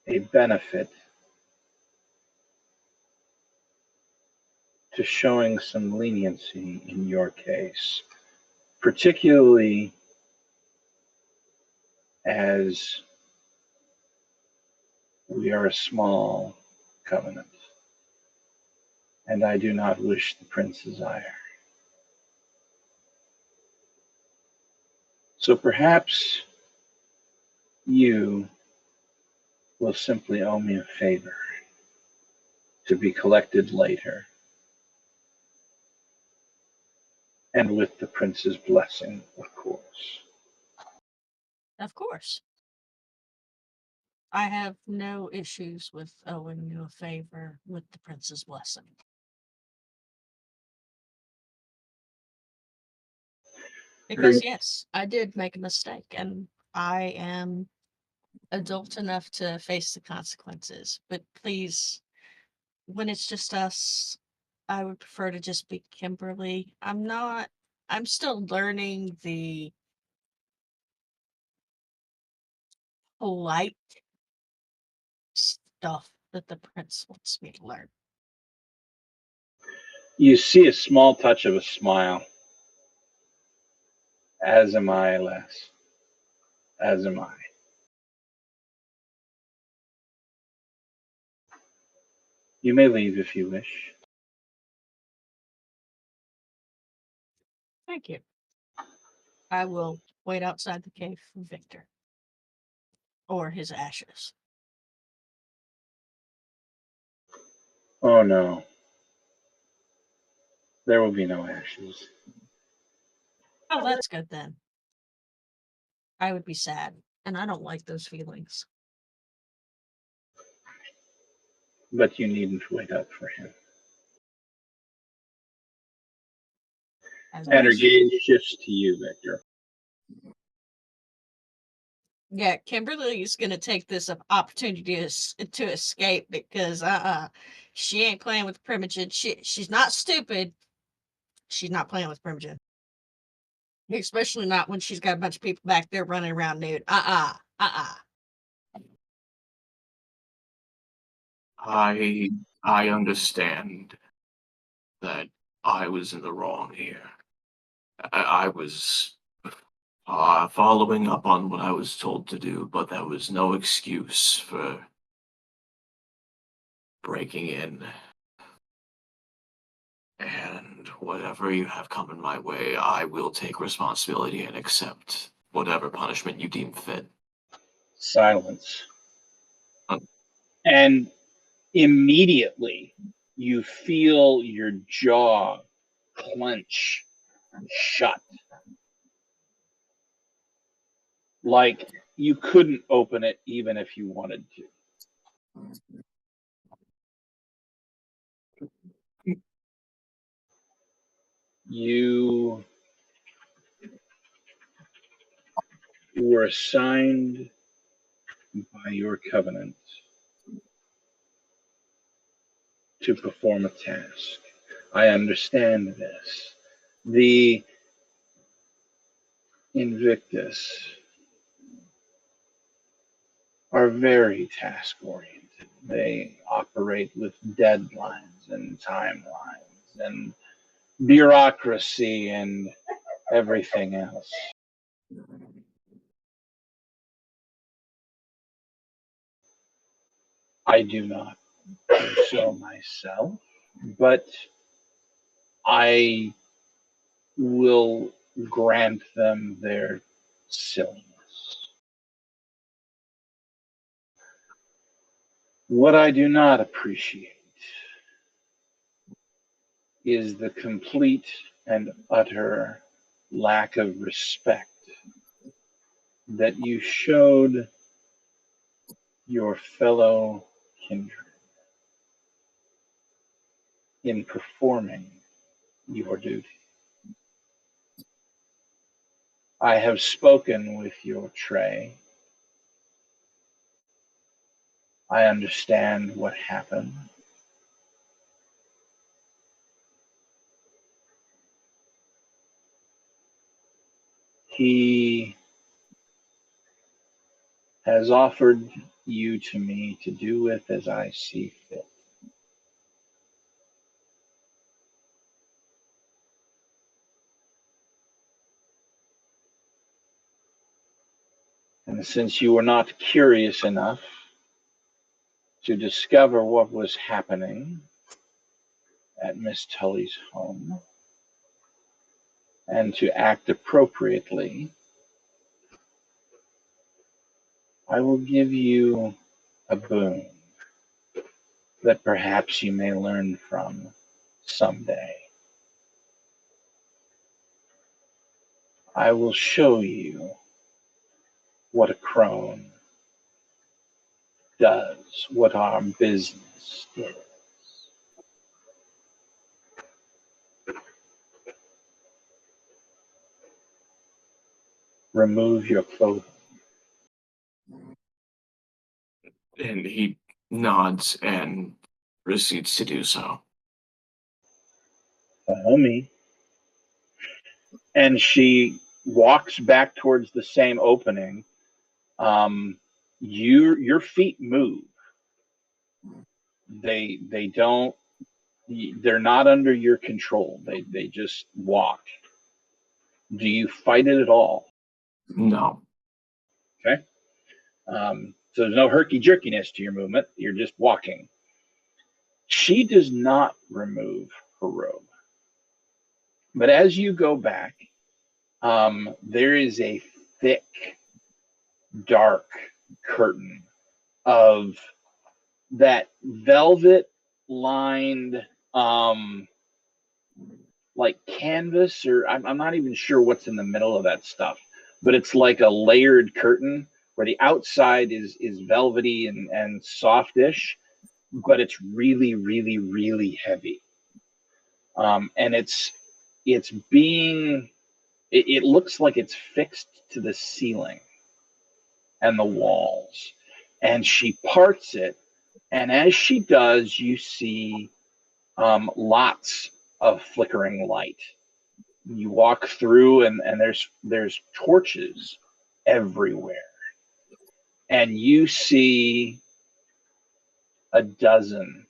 a benefit to showing some leniency in your case, particularly as we are a small covenant, and I do not wish the prince's ire. So perhaps you will simply owe me a favor to be collected later, and with the prince's blessing, of course. Of course. I have no issues with owing you a favor with the prince's blessing. Because yes, I did make a mistake, and I am adult enough to face the consequences. But please, when it's just us, I would prefer to just be Kimberly. I'm still learning the polite stuff that the prince wants me to learn. You see a small touch of a smile. As am I, Les. As am I. You may leave if you wish. Thank you. I will wait outside the cave for Victor. Or his ashes. Oh no. There will be no ashes. Oh, that's good then. I would be sad, and I don't like those feelings. But you needn't wait up for him. And her gaze shifts to you, Victor. Yeah, Kimberly is going to take this opportunity to escape because she ain't playing with Primogen. She's not stupid. She's not playing with Primogen. Especially not when she's got a bunch of people back there running around nude. I understand that I was in the wrong here. I was following up on what I was told to do, but that was no excuse for breaking in. And whatever you have coming my way, I will take responsibility and accept whatever punishment you deem fit. Silence. And immediately you feel your jaw clench shut. Like you couldn't open it even if you wanted to. You were assigned by your covenant to perform a task. I understand this. The Invictus are very task oriented. They operate with deadlines and timelines and bureaucracy and everything else. I do not do so myself, but I will grant them their silliness. What I do not appreciate is the complete and utter lack of respect that you showed your fellow kindred in performing your duty. I have spoken with your Trey. I understand what happened. He has offered you to me to do with as I see fit. And since you were not curious enough to discover what was happening at Miss Tully's home and to act appropriately, I will give you a boon that perhaps you may learn from someday. I will show you what a crone does, what our business is. Remove your clothing. And he nods and proceeds to do so. Follow me. And she walks back towards the same opening. Your feet move. They don't. They're not under your control. They just walk. Do you fight it at all? No. Okay. So there's no herky jerkiness to your movement. You're just walking. She does not remove her robe. But as you go back, there is a thick, dark curtain of that velvet lined, like canvas, or I'm not even sure what's in the middle of that stuff, but it's like a layered curtain where the outside is velvety and softish, but it's really, really, really heavy. And it looks like it's fixed to the ceiling and the walls. And she parts it, and as she does, you see lots of flickering light. You walk through, and there's torches everywhere, and you see a dozen,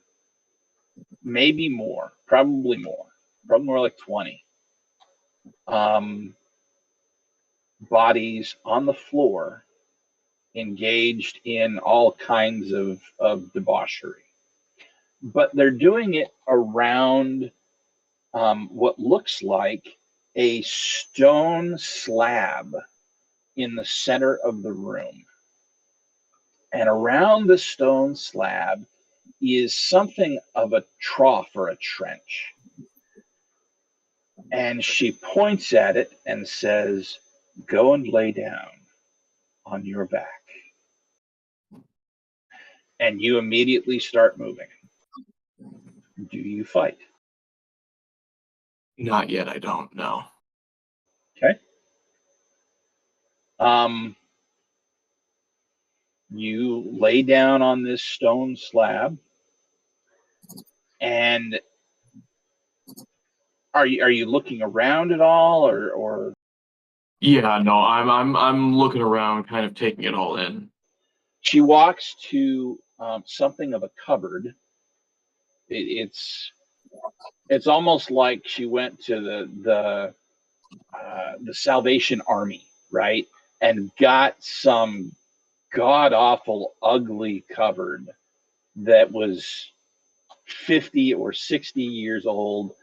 maybe more, probably more like 20 bodies on the floor, engaged in all kinds of debauchery. But they're doing it around what looks like a stone slab in the center of the room. And around the stone slab is something of a trough or a trench. And she points at it and says, "Go and lay down on your back." And you immediately start moving. Do you fight? Not yet, I don't know. Okay. You lay down on this stone slab, and are you looking around at all, or Yeah, no, I'm looking around, kind of taking it all in. she walks to something of a cupboard. It's almost like she went to the Salvation Army, right, and got some god awful ugly cupboard that was 50 or 60 years old,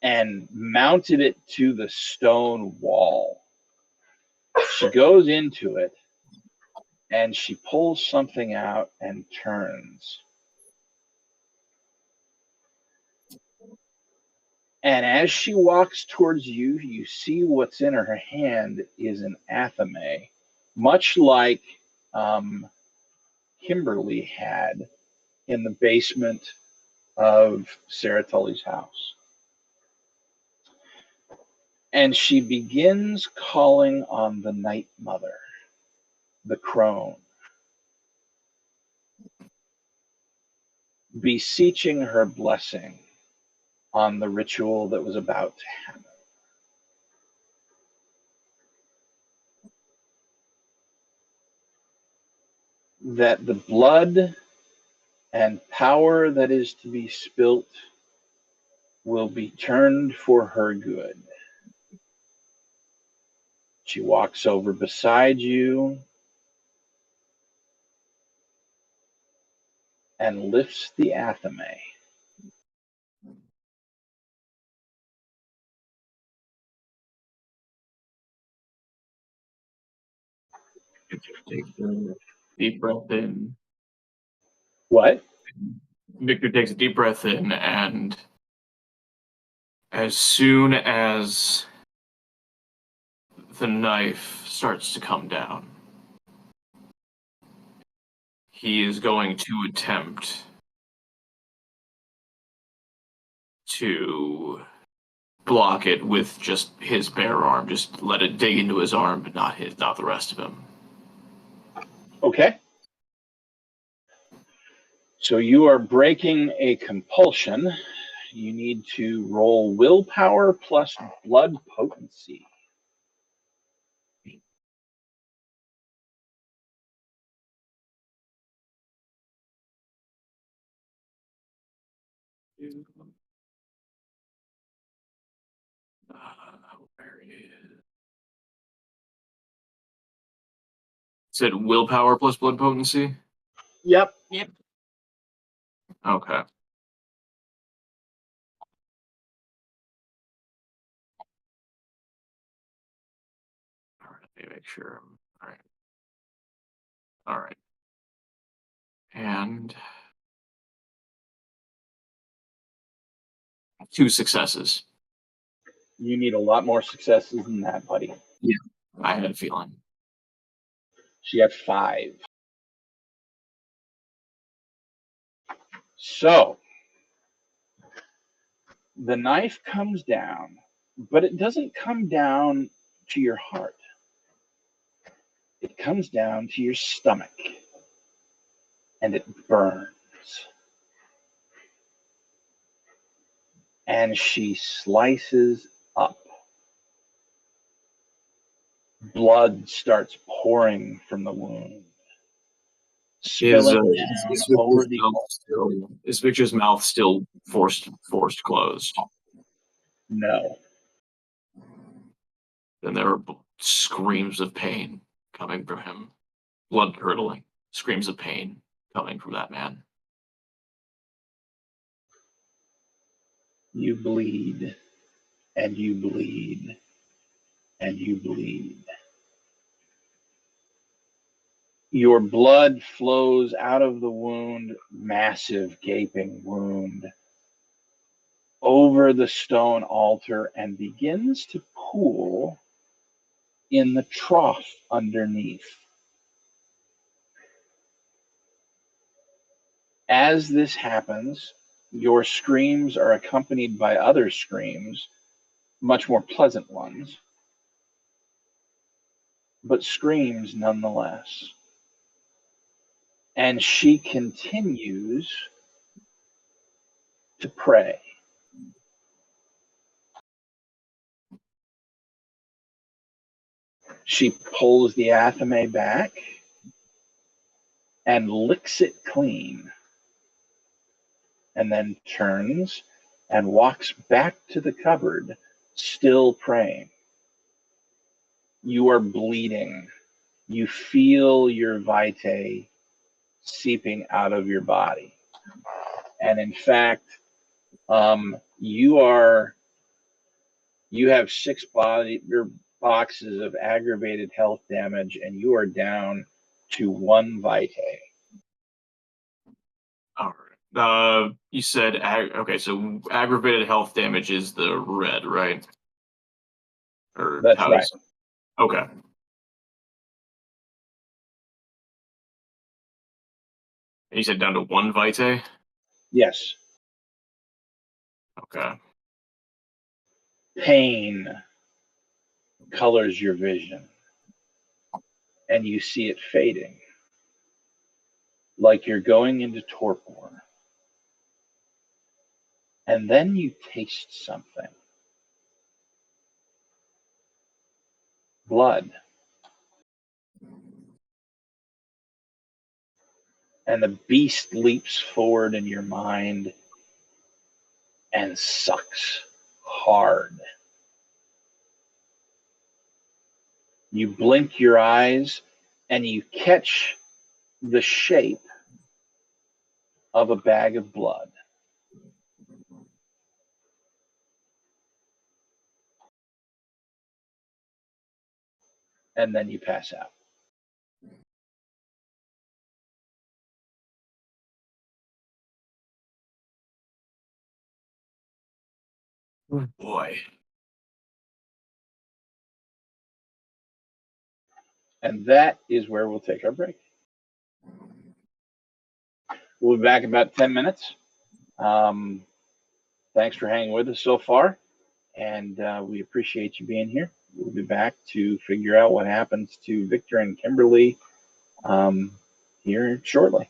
and mounted it to the stone wall. She goes into it and she pulls something out and turns. And as she walks towards you, you see what's in her hand is an athame, much like Kimberly had in the basement of Sarah Tully's house. And she begins calling on the Night Mother, the crone, beseeching her blessing on the ritual that was about to happen. That the blood and power that is to be spilt will be turned for her good. She walks over beside you and lifts the athame. Take a deep breath in. What? Victor takes a deep breath in, and as soon as the knife starts to come down, he is going to attempt to block it with just his bare arm. Just let it dig into his arm, but not the rest of him. Okay. So you are breaking a compulsion. You need to roll willpower plus blood potency. Where is Said willpower plus blood potency? Yep. Yep. Okay. All right, let me make sure. All right. All right. And 2 successes. You need a lot more successes than that, buddy. Yeah, I had a feeling. She had 5. So the knife comes down, but it doesn't come down to your heart. It comes down to your stomach and it burns. And she slices up. Blood starts pouring from the wound, spilling down over the. Is Victor's mouth still forced closed? No. Then there are screams of pain coming from him, blood curdling screams of pain coming from that man. You bleed, and you bleed, and you bleed. Your blood flows out of the wound, massive gaping wound, over the stone altar and begins to pool in the trough underneath. As this happens, your screams are accompanied by other screams, much more pleasant ones, but screams nonetheless. And she continues to pray. She pulls the athame back and licks it clean, and then turns and walks back to the cupboard, still praying. You are bleeding. You feel your vitae seeping out of your body. And in fact, you have 6 boxes of aggravated health damage, and you are down to 1 vitae. All right. You said okay, so aggravated health damage is the red, right? Or That's how right. does? Okay. You said down to one vitae. Yes. Okay. Pain colors your vision, and you see it fading, like you're going into torpor. And then you taste something. Blood. And the beast leaps forward in your mind and sucks hard. You blink your eyes and you catch the shape of a bag of blood. And then you pass out. Oh boy. And that is where we'll take our break. We'll be back in about 10 minutes. Thanks for hanging with us so far. And we appreciate you being here. We'll be back to figure out what happens to Victor and Kimberly here shortly.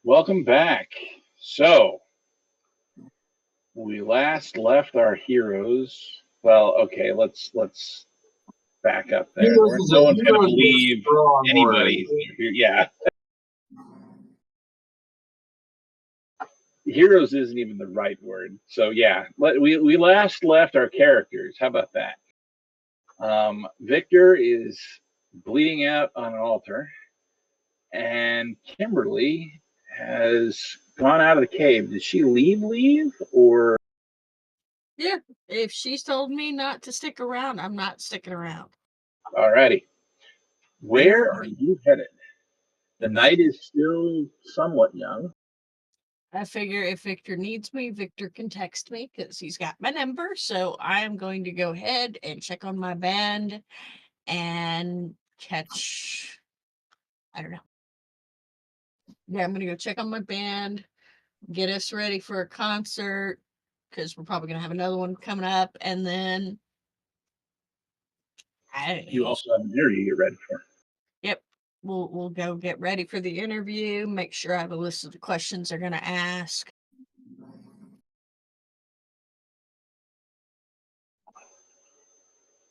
Welcome back. So, we last left our heroes. Well, okay, let's back up there. Heroes is No a one's going to heroes is a believe strong anybody. word. Yeah, heroes isn't even the right word. So yeah, we last left our characters. How about that? Victor is bleeding out on an altar, and Kimberly has gone out of the cave. Did she leave, or? Yeah, if she's told me not to stick around, I'm not sticking around. Alrighty. Where are you headed? The night is still somewhat young. I figure if Victor needs me, Victor can text me because he's got my number. So I am going to go ahead and check on my band and catch. I don't know. Yeah, I'm going to go check on my band, get us ready for a concert because we're probably going to have another one coming up. And then You also have an interview to get ready for. Yep. We'll go get ready for the interview, make sure I have a list of the questions they're gonna ask.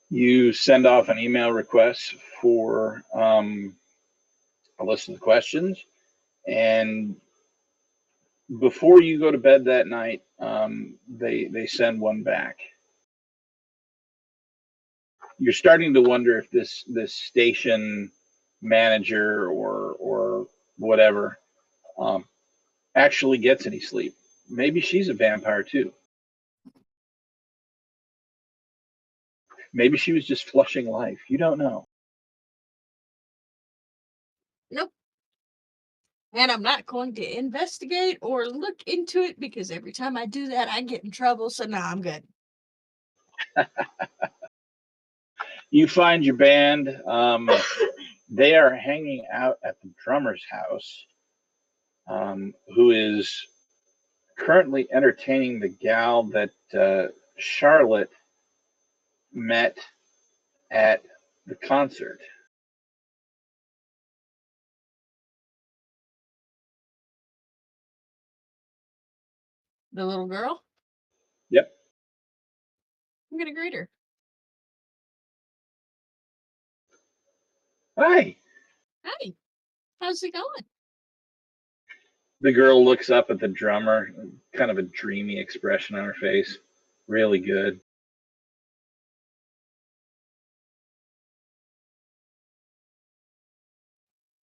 You send off an email request for a list of the questions, and before you go to bed that night, they send one back. You're starting to wonder if this station manager or whatever actually gets any sleep. Maybe she's a vampire too. Maybe she was just flushing life. You don't know. Nope. And I'm not going to investigate or look into it because every time I do that, I get in trouble. So no, I'm good. You find your band. They are hanging out at the drummer's house, who is currently entertaining the gal that Charlotte met at the concert. The little girl, Yep. I'm gonna greet her. Hi. Hey, how's it going? The girl looks up at the drummer, kind of a dreamy expression on her face. Really good.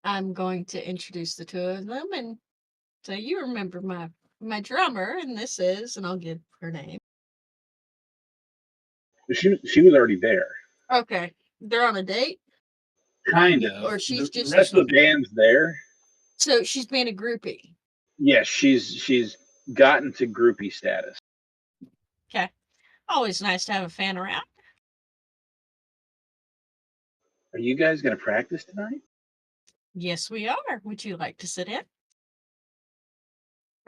I'm going to introduce the two of them and say, you remember my drummer, and this is, and I'll give her name. She was already there. Okay, they're on a date, Kind of. or she's The just rest of the band's there. so she's being a groupie. Yes, she's gotten to groupie status. Okay, always nice to have a fan around. Are you guys going to practice tonight? Yes, we are. Would you like to sit in?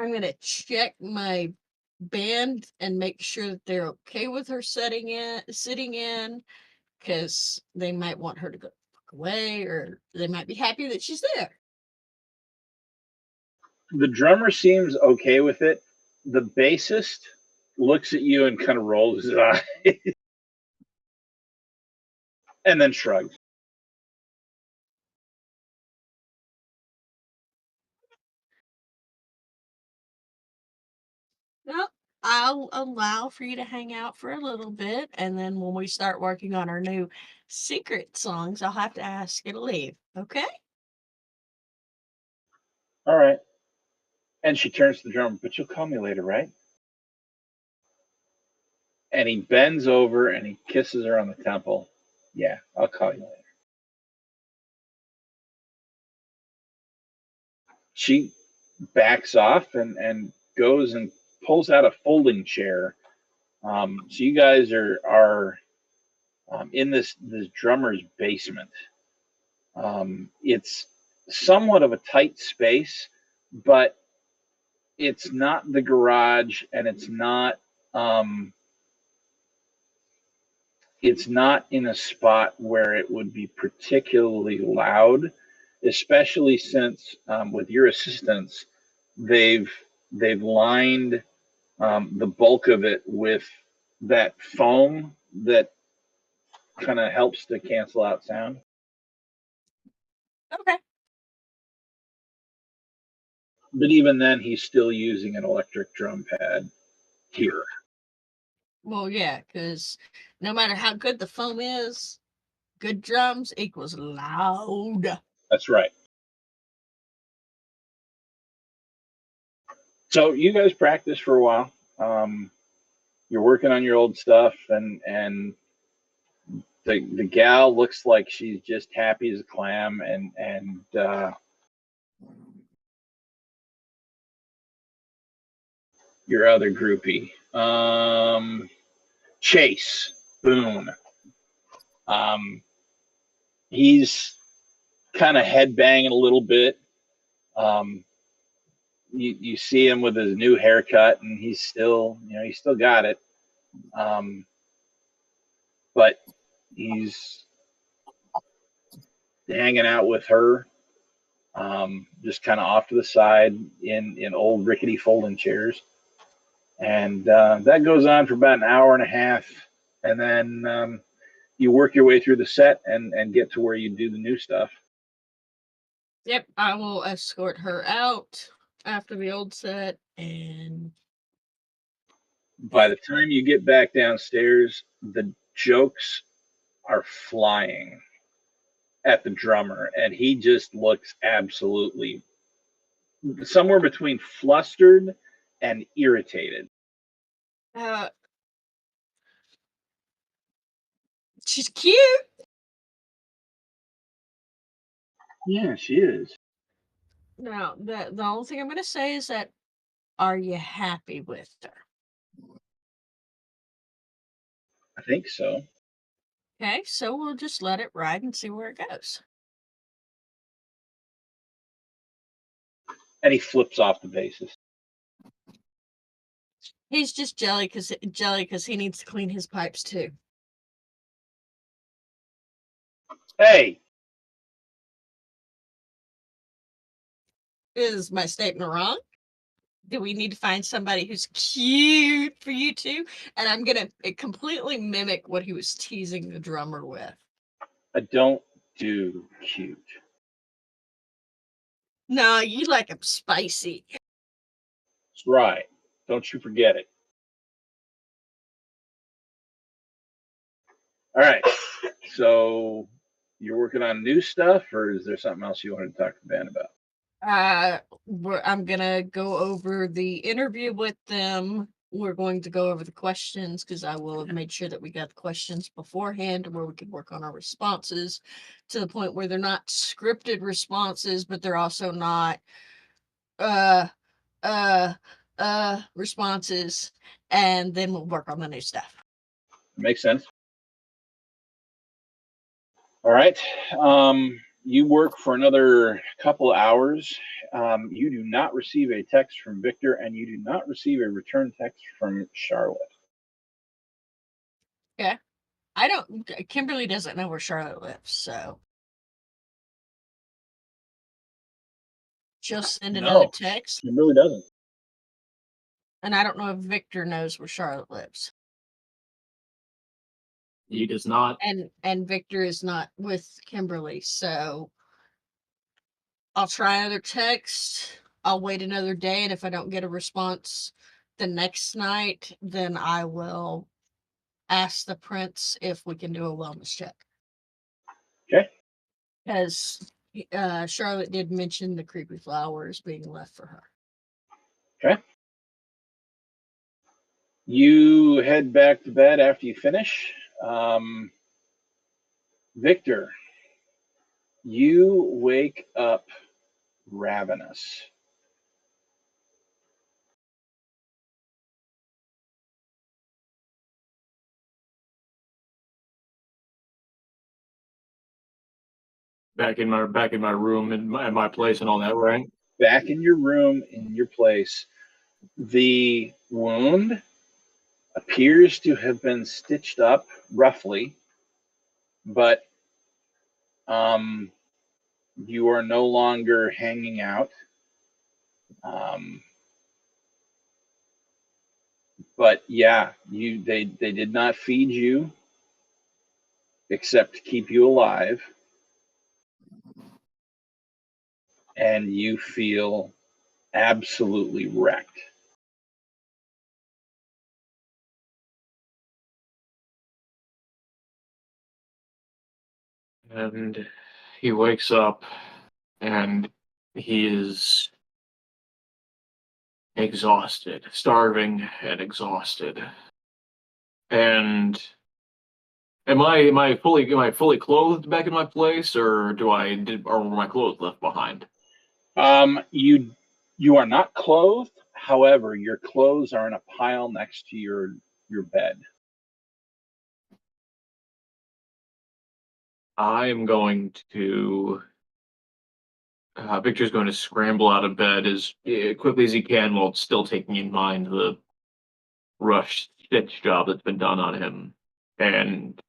I'm gonna check my band and make sure that they're okay with her sitting in, because they might want her to go away, or they might be happy that she's there. The drummer seems okay with it. The bassist looks at you and kind of rolls his eyes and then shrugs. Well, I'll allow for you to hang out for a little bit, and then when we start working on our new secret songs, I'll have to ask you to leave. Okay? All right. And she turns to the drummer, but you'll call me later, right? And he bends over and he kisses her on the temple. Yeah, I'll call you later. She backs off and goes and pulls out a folding chair. So you guys are in this drummer's basement. It's somewhat of a tight space, but it's not the garage, and it's not in a spot where it would be particularly loud, especially since with your assistance, they've lined the bulk of it with that foam that kind of helps to cancel out sound. Okay. But even then, he's still using an electric drum pad here. Well, yeah, because no matter how good the foam is, good drums equals loud. That's right. So you guys practice for a while. You're working on your old stuff, and the gal looks like she's just happy as a clam, and your other groupie, Chase Boone. He's kind of head banging a little bit. You see him with his new haircut, and he's still got it. But he's hanging out with her, just kind of off to the side in old rickety folding chairs. And that goes on for about an hour and a half. And then you work your way through the set and get to where you do the new stuff. Yep, I will escort her out after the old set, and by the time you get back downstairs, the jokes are flying at the drummer, and he just looks absolutely somewhere between flustered and irritated. She's cute. Yeah, she is. Now, the only thing I'm going to say is that, are you happy with her? I think so. Okay, so we'll just let it ride and see where it goes. And he flips off the bases. He's just jelly because he needs to clean his pipes too. Hey! Is my statement wrong? Do we need to find somebody who's cute for you two? And I'm going to completely mimic what he was teasing the drummer with. I don't do cute. No, you like him spicy. That's right. Don't you forget it. All right. So you're working on new stuff, or is there something else you wanted to talk to the band about? I'm gonna go over the interview with them. We're going to go over the questions because I will have made sure that we got the questions beforehand where we could work on our responses to the point where they're not scripted responses, but they're also not responses, and then we'll work on the new stuff. Makes sense. All right. You work for another couple of hours. You do not receive a text from Victor, and you do not receive a return text from Charlotte. Yeah. Kimberly doesn't know where Charlotte lives, so she'll send another text. Kimberly doesn't. And I don't know if Victor knows where Charlotte lives. He does not. And Victor is not with Kimberly, so I'll try another text. I'll wait another day, and if I don't get a response the next night, then I will ask the prince if we can do a wellness check. Okay. Because Charlotte did mention the creepy flowers being left for her. Okay. You head back to bed after you finish. Victor, you wake up ravenous. Back in my room in my place and all that, right? Back in your room, in your place. The wound appears to have been stitched up roughly, but you are no longer hanging out. Um, but yeah, they did not feed you except to keep you alive, and you feel absolutely wrecked. And he wakes up and he is exhausted, starving and exhausted. And am I fully clothed back in my place, or or were my clothes left behind? You are not clothed. However, your clothes are in a pile next to your bed. I'm going to Victor's going to scramble out of bed as quickly as he can while still taking in mind the rushed stitch job that's been done on him, and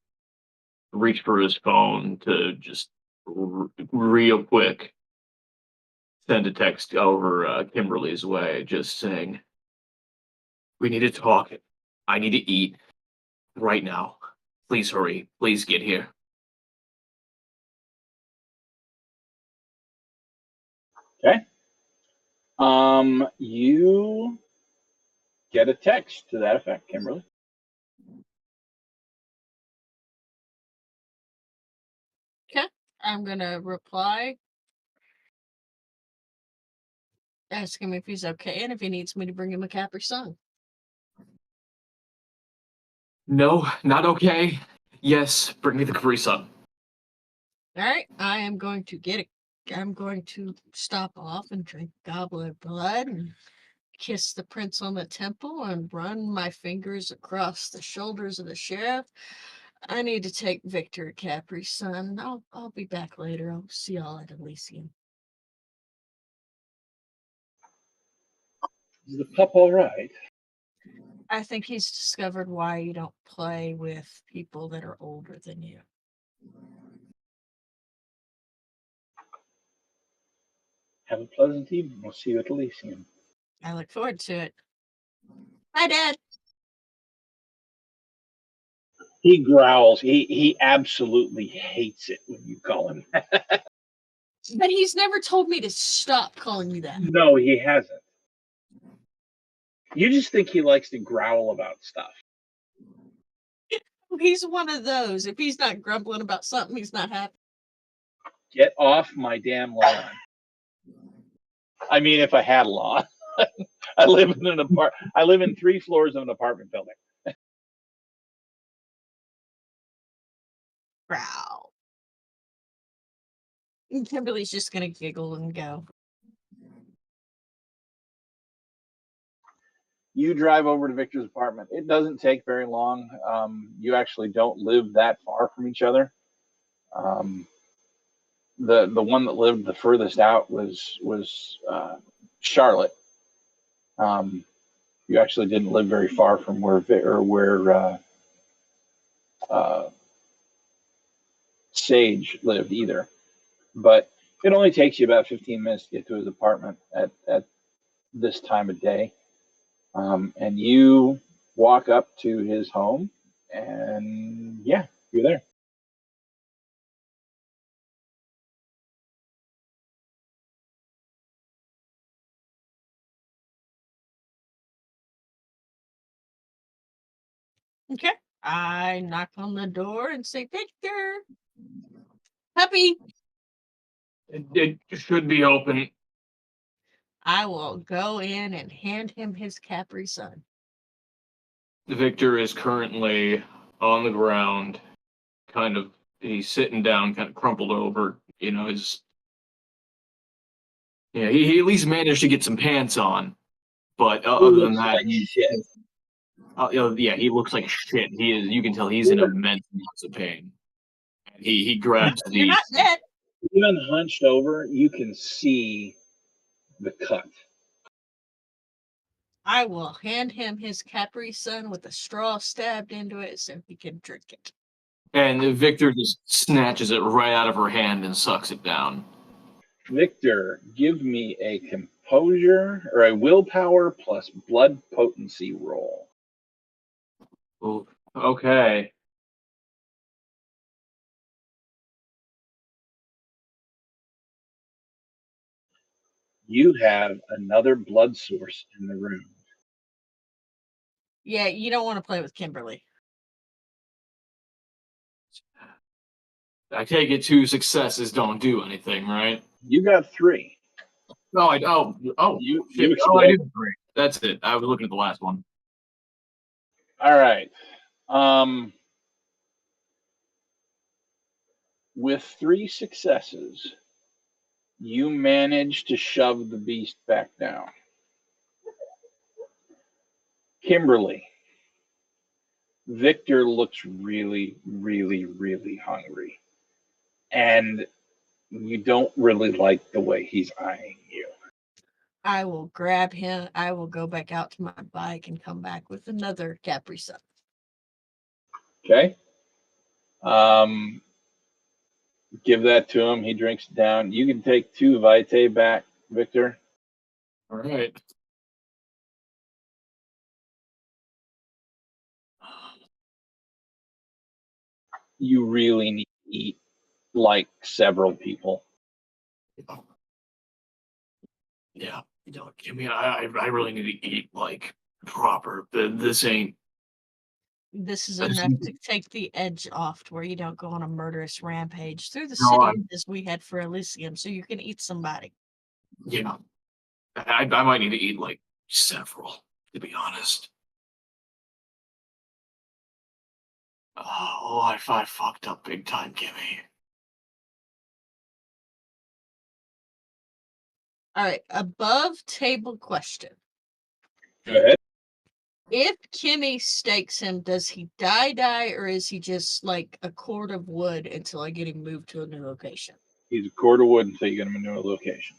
reach for his phone to just real quick send a text over Kimberly's way, just saying, "We need to talk. I need to eat right now. Please hurry. Please get here." Okay. You get a text to that effect, Kimberly. Okay. I'm gonna reply, ask him if he's okay and if he needs me to bring him a Capri Sun. No, not okay. Yes, bring me the Capri Sun. All right. I am going to get it. I'm going to stop off and drink a goblet of blood and kiss the prince on the temple and run my fingers across the shoulders of the sheriff. I need to take Victor a Capri Sun. I'll be back later. I'll see y'all at Elysium. Is the pup all right? I think he's discovered why you don't play with people that are older than you. Have a pleasant evening. We'll see you at Elysium. I look forward to it. Hi, Dad. He growls. He absolutely hates it when you call him. But he's never told me to stop calling you that. No, he hasn't. You just think he likes to growl about stuff. He's one of those. If he's not grumbling about something, he's not happy. Get off my damn lawn. I mean, if I had a lawn. I live in 3 floors of an apartment building. Growl. And Kimberly's just gonna giggle and go. You drive over to Victor's apartment. It doesn't take very long. You actually don't live that far from each other. The one that lived the furthest out was Charlotte. You actually didn't live very far from where Sage lived either. But it only takes you about 15 minutes to get to his apartment at this time of day. And you walk up to his home, and yeah, you're there. Okay. I knock on the door and say, Victor, puppy. It should be open. I will go in and hand him his Capri Sun. Victor is currently on the ground, he's sitting down, kind of crumpled over. He at least managed to get some pants on, but other than that, Like shit. he looks like shit. He is. You can tell he's in immense amounts of pain. And he grabs You're not dead. Even hunched over, you can see the cut. I will hand him his Capri Sun with a straw stabbed into it so he can drink it. And Victor just snatches it right out of her hand and sucks it down. Victor, give me a composure or a willpower plus blood potency roll. Ooh, okay. You have another blood source in the room. Yeah, you don't want to play with Kimberly. I take it 2 successes don't do anything, right? You got 3. No, You shit. Oh, I explode. did 3. That's it. I was looking at the last one. All right. With 3 successes, you manage to shove the beast back down. Kimberly, Victor looks really, really, really hungry. And you don't really like the way he's eyeing you. I will grab him. I will go back out to my bike and come back with another Capri Sun. Okay? Give that to him. He drinks it down. You can take 2 Vitae back, Victor. All right. You really need to eat like several people. Yeah. Give me. I really need to eat like proper. This ain't. This is This, enough to take the edge off to where you don't go on a murderous rampage through the no, city as we had for Elysium, so you can eat somebody. yeah. I might need to eat like several, to be honest. Oh, I fucked up big time, Kimmy. All right, above table question. Go ahead. If Kimmy stakes him, does he die, or is he just like a cord of wood until I get him moved to a new location? He's a cord of wood until you get him a new location.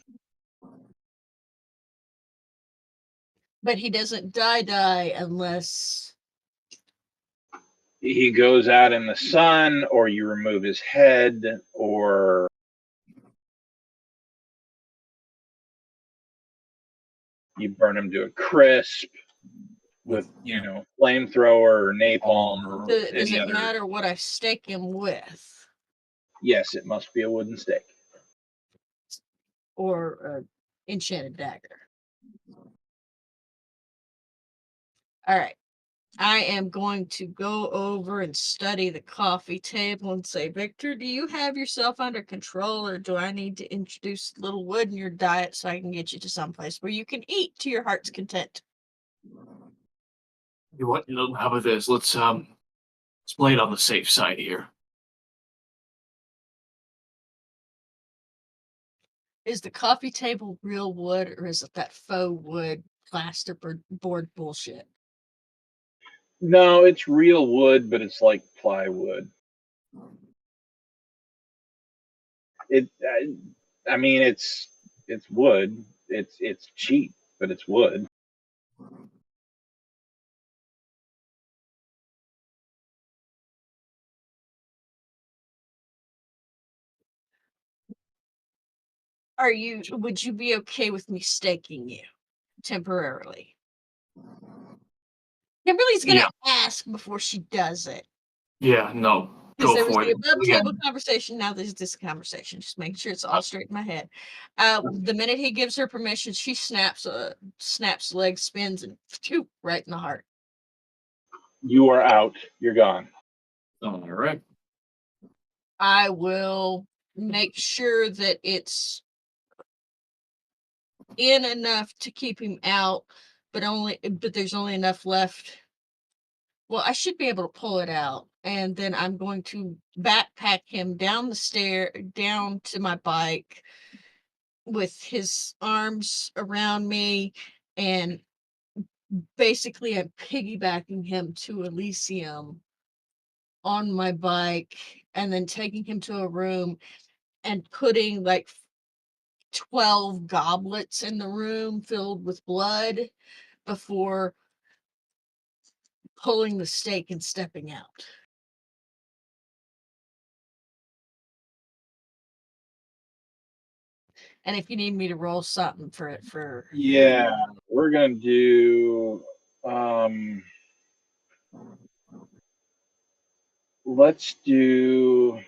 But he doesn't die unless He goes out in the sun, or you remove his head, or you burn him to a crisp with, flamethrower or napalm or does any it other. matter what I stake him with, Yes, it must be a wooden stake. or an enchanted dagger? All right. I am going to go over and study the coffee table and say, Victor, do you have yourself under control, or do I need to introduce a little wood in your diet so I can get you to someplace where you can eat to your heart's content? What? How about this? Let's play it on the safe side here. Is the coffee table real wood, or is it that faux wood board bullshit? No, it's real wood, but it's like plywood. It, I mean, it's wood. It's cheap, but it's wood. Would you be okay with me staking you temporarily? Kimberly's gonna Yeah. ask before she does it. Yeah. No. Because Go there was for the it. above Again. table conversation, now there's this conversation. Just making sure it's all straight in my head. The minute he gives her permission, she snaps leg, spins, and right in the heart. You are out. You're gone. All right. I will make sure that it's in enough to keep him out, but there's only enough left. Well, I should be able to pull it out, and then I'm going to backpack him down the stair down to my bike with his arms around me, and basically I'm piggybacking him to Elysium on my bike, and then taking him to a room and putting like 12 goblets in the room filled with blood before pulling the stake and stepping out. And if you need me to roll something for it, for Yeah, we're gonna do. Let's do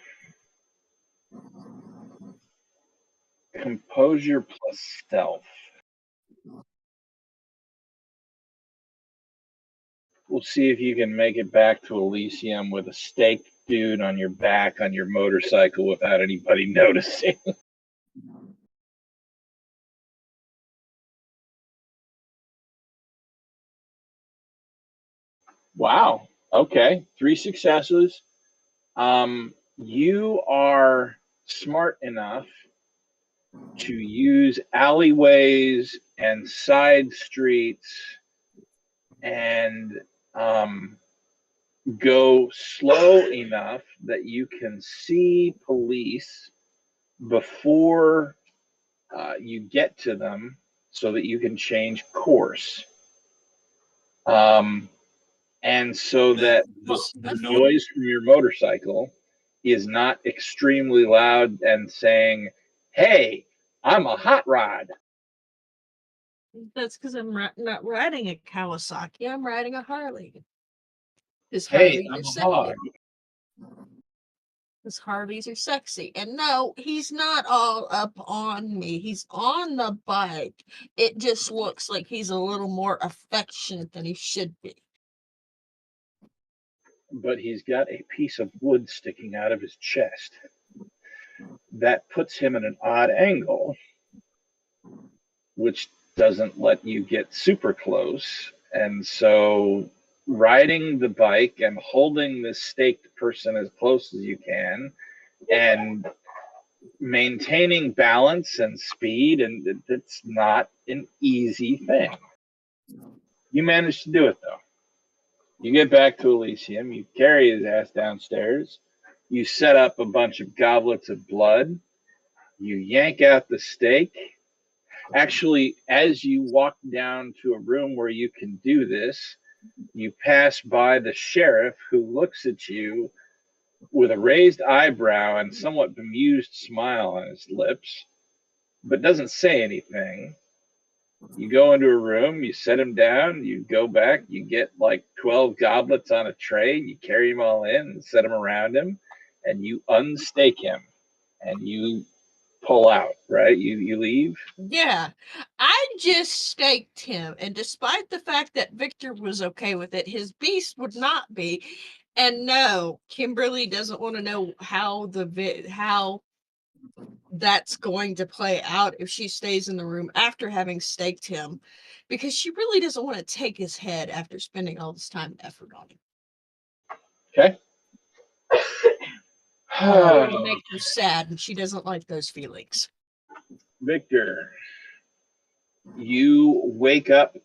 composure plus stealth. We'll see if you can make it back to Elysium with a staked dude on your back on your motorcycle without anybody noticing. Wow. Okay. 3 successes. You are smart enough to use alleyways and side streets and go slow enough that you can see police before you get to them so that you can change course. And so that the noise from your motorcycle is not extremely loud and saying, "Hey, I'm a hot rod." that's because I'm not riding a Kawasaki. I'm riding a Harley. His Hey, Harleys I'm are a sexy. hog. His Harleys are sexy. And no, he's not all up on me. He's on the bike. It just looks like he's a little more affectionate than he should be. But he's got a piece of wood sticking out of his chest. That puts him at an odd angle, which doesn't let you get super close. And so riding the bike and holding this staked person as close as you can and maintaining balance and speed, and it's not an easy thing. You manage to do it though. You get back to Elysium, you carry his ass downstairs, you set up a bunch of goblets of blood, you yank out the stake. Actually, as you walk down to a room where you can do this, you pass by the sheriff who looks at you with a raised eyebrow and somewhat bemused smile on his lips, but doesn't say anything. You go into a room, you set him down, you go back, you get like 12 goblets on a tray, you carry them all in and set them around him, and you unstake him and you pull out, right? You leave. Yeah, I just staked him, and despite the fact that Victor was okay with it, his beast would not be. And no, Kimberly doesn't want to know how how that's going to play out if she stays in the room after having staked him, because she really doesn't want to take his head after spending all this time and effort on him. Okay. It would make her sad, and she doesn't like those feelings. Victor, you wake up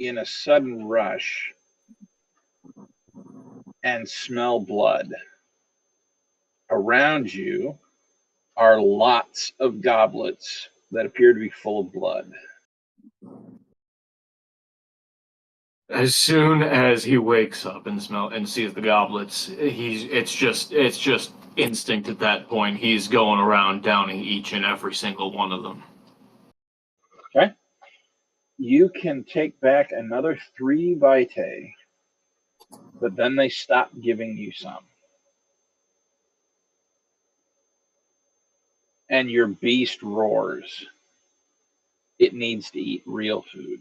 in a sudden rush and smell blood. Around you are lots of goblets that appear to be full of blood. As soon as he wakes up and sees the goblets, it's just instinct at that point. He's going around downing each and every single one of them. Okay. You can take back another 3 vitae, but then they stop giving you some. And your beast roars. It needs to eat real food.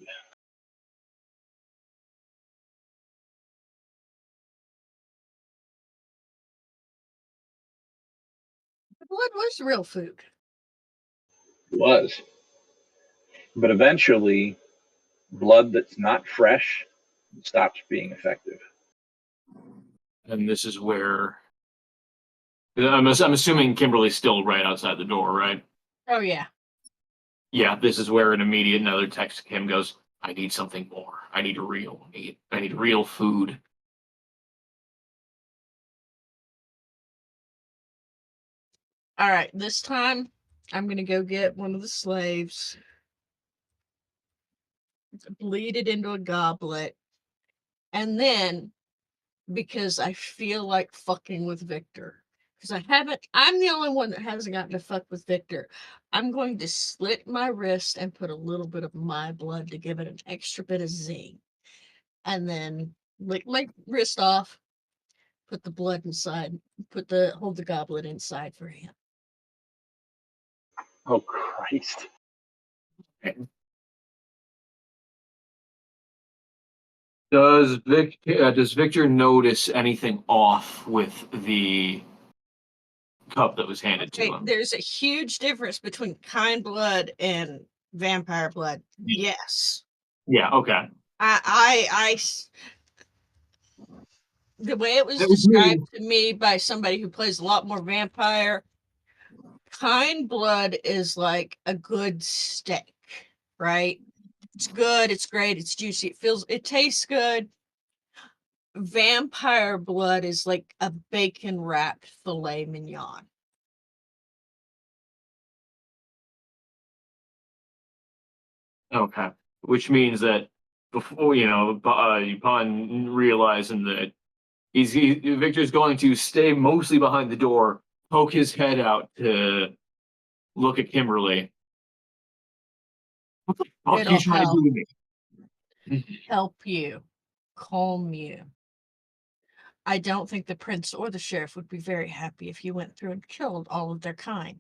Blood was real food. It was. But eventually, blood that's not fresh stops being effective. And this is where I'm assuming Kimberly's still right outside the door, right? Oh yeah. Yeah, this is where an immediate another text to him goes, I need something more. I need real food. All right, this time I'm gonna go get one of the slaves, bleed it into a goblet, and then, because I feel like fucking with Victor, because I'm the only one that hasn't gotten to fuck with Victor. I'm going to slit my wrist and put a little bit of my blood to give it an extra bit of zing. And then lick my wrist off, put the blood inside, hold the goblet inside for him. Oh Christ! Does Victor notice anything off with the cup that was handed to him? There's a huge difference between kind blood and vampire blood. Yes. Yeah. Okay. The way it was That was described me. to me by somebody who plays a lot more vampire, kind blood is like a good steak, right? It's good, it's great, it's juicy, it tastes good. Vampire blood is like a bacon wrapped filet mignon. Okay. Which means that before, upon realizing that Victor's going to stay mostly behind the door, poke his head out to look at Kimberly. What the fuck are you It'll trying to do to me? help you, calm you. I don't think the prince or the sheriff would be very happy if you went through and killed all of their kind.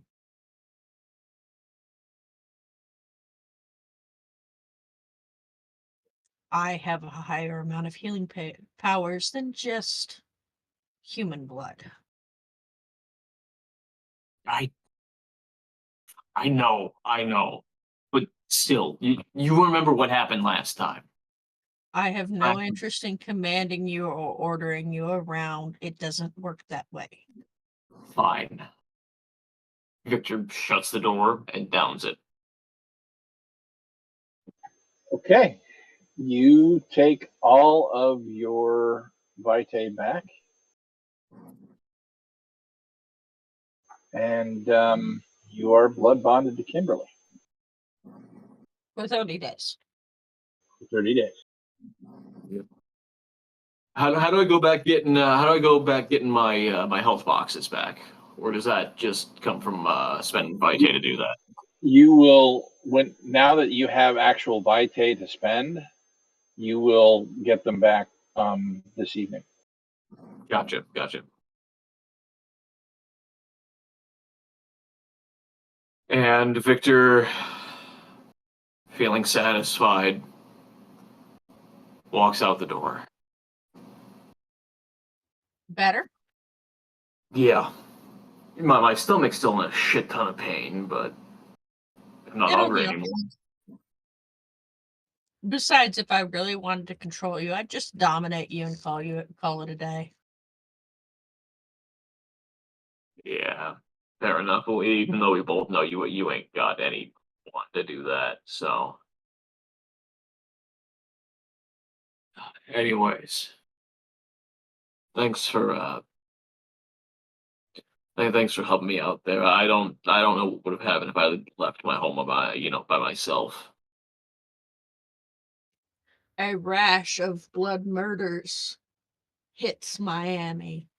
I have a higher amount of healing powers than just human blood. I I know. But still, you remember what happened last time. I have no interest in commanding you or ordering you around. It doesn't work that way. Fine. Victor shuts the door and downs it. Okay, you take all of your vitae back, and you are blood bonded to Kimberly For 30 days. for 30 days. Yep. How do I go back getting my my health boxes back, or does that just come from spending vitae to do that? You will, now that you have actual vitae to spend, you will get them back this evening. Gotcha. And Victor, feeling satisfied, walks out the door. Better? Yeah. My stomach's still in a shit ton of pain, but I'm not It'll hungry heal. anymore. Besides, if I really wanted to control you, I'd just dominate you and call it a day. Yeah, fair enough. Well, even though we both know you ain't got any want to do that. So, anyways, thanks for thanks for helping me out there. I don't know what would have happened if I had left my home by myself. A rash of blood murders hits Miami.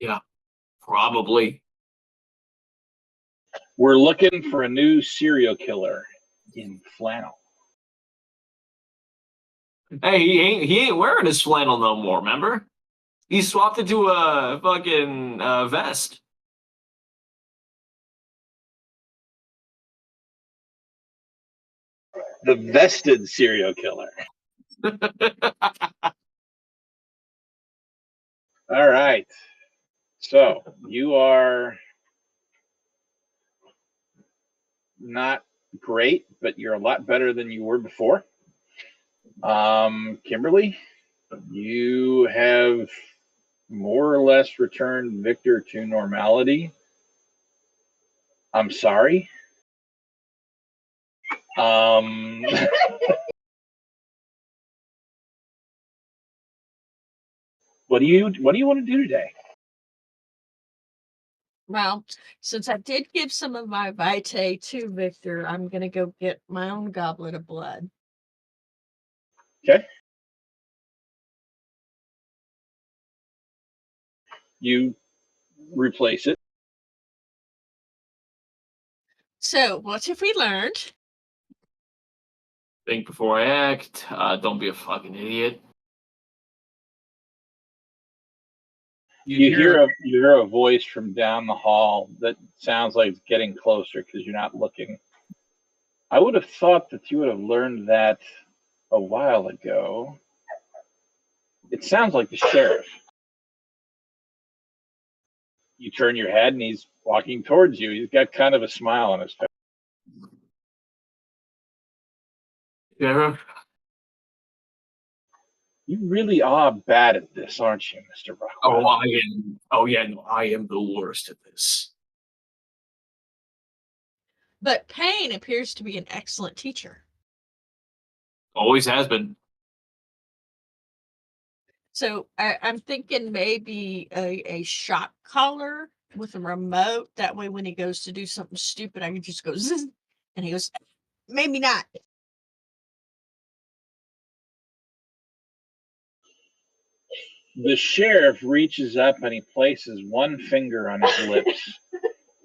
Yeah, probably. We're looking for a new serial killer in flannel. Hey, he ain't wearing his flannel no more. Remember? He swapped it to a fucking vest. The vested serial killer. All right. So you are not great, but you're a lot better than you were before. Kimberly, you have more or less returned Victor to normality. I'm sorry. What do you want to do today? Well, since I did give some of my vitae to Victor, I'm gonna go get my own goblet of blood. Okay. You replace it. So, what have we learned? Think before I act. Don't be a fucking idiot. You hear a voice from down the hall that sounds like it's getting closer because you're not looking. I would have thought that you would have learned that a while ago. It sounds like the sheriff. You turn your head and he's walking towards you. He's got kind of a smile on his face. Sheriff. You really are bad at this, aren't you, Mr. Rockwell? Oh, I am. Oh, yeah, no, I am the worst at this. But Payne appears to be an excellent teacher. Always has been. So I'm thinking maybe a shock collar with a remote. That way, when he goes to do something stupid, I can just go zzz, and he goes, maybe not. The sheriff reaches up and he places one finger on his lips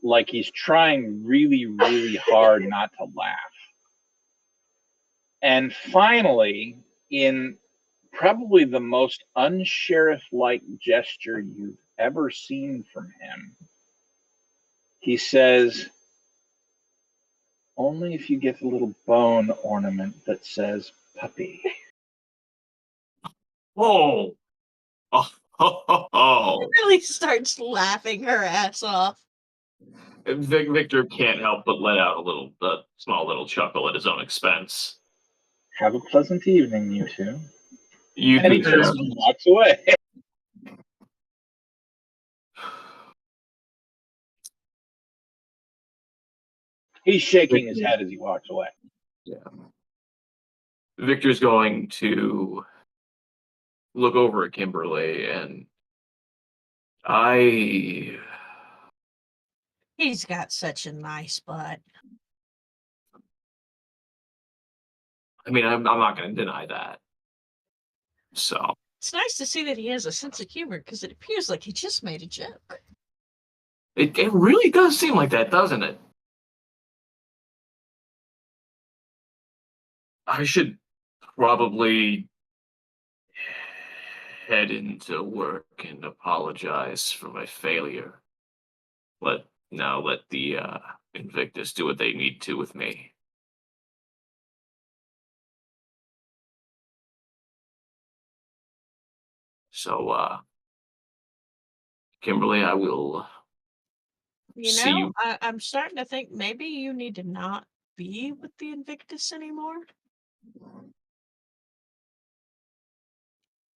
like he's trying really, really hard not to laugh. And finally, in probably the most unsheriff-like gesture you've ever seen from him, he says, only if you get the little bone ornament that says puppy. Oh. Oh. Oh. Really starts laughing her ass off. Victor can't help but let out a small little chuckle at his own expense. Have a pleasant evening, you two. You And he too, turns and walks away. He's shaking his head as he walks away. Yeah. Victor's going to look over at Kimberly and He's got such a nice butt. I mean, I'm not going to deny that. So It's nice to see that he has a sense of humor because it appears like he just made a joke. it really does seem like that, doesn't it? I should probably head into work and apologize for my failure. Let the Invictus do what they need to with me. So, Kimberly, I will see you. I'm starting to think maybe you need to not be with the Invictus anymore.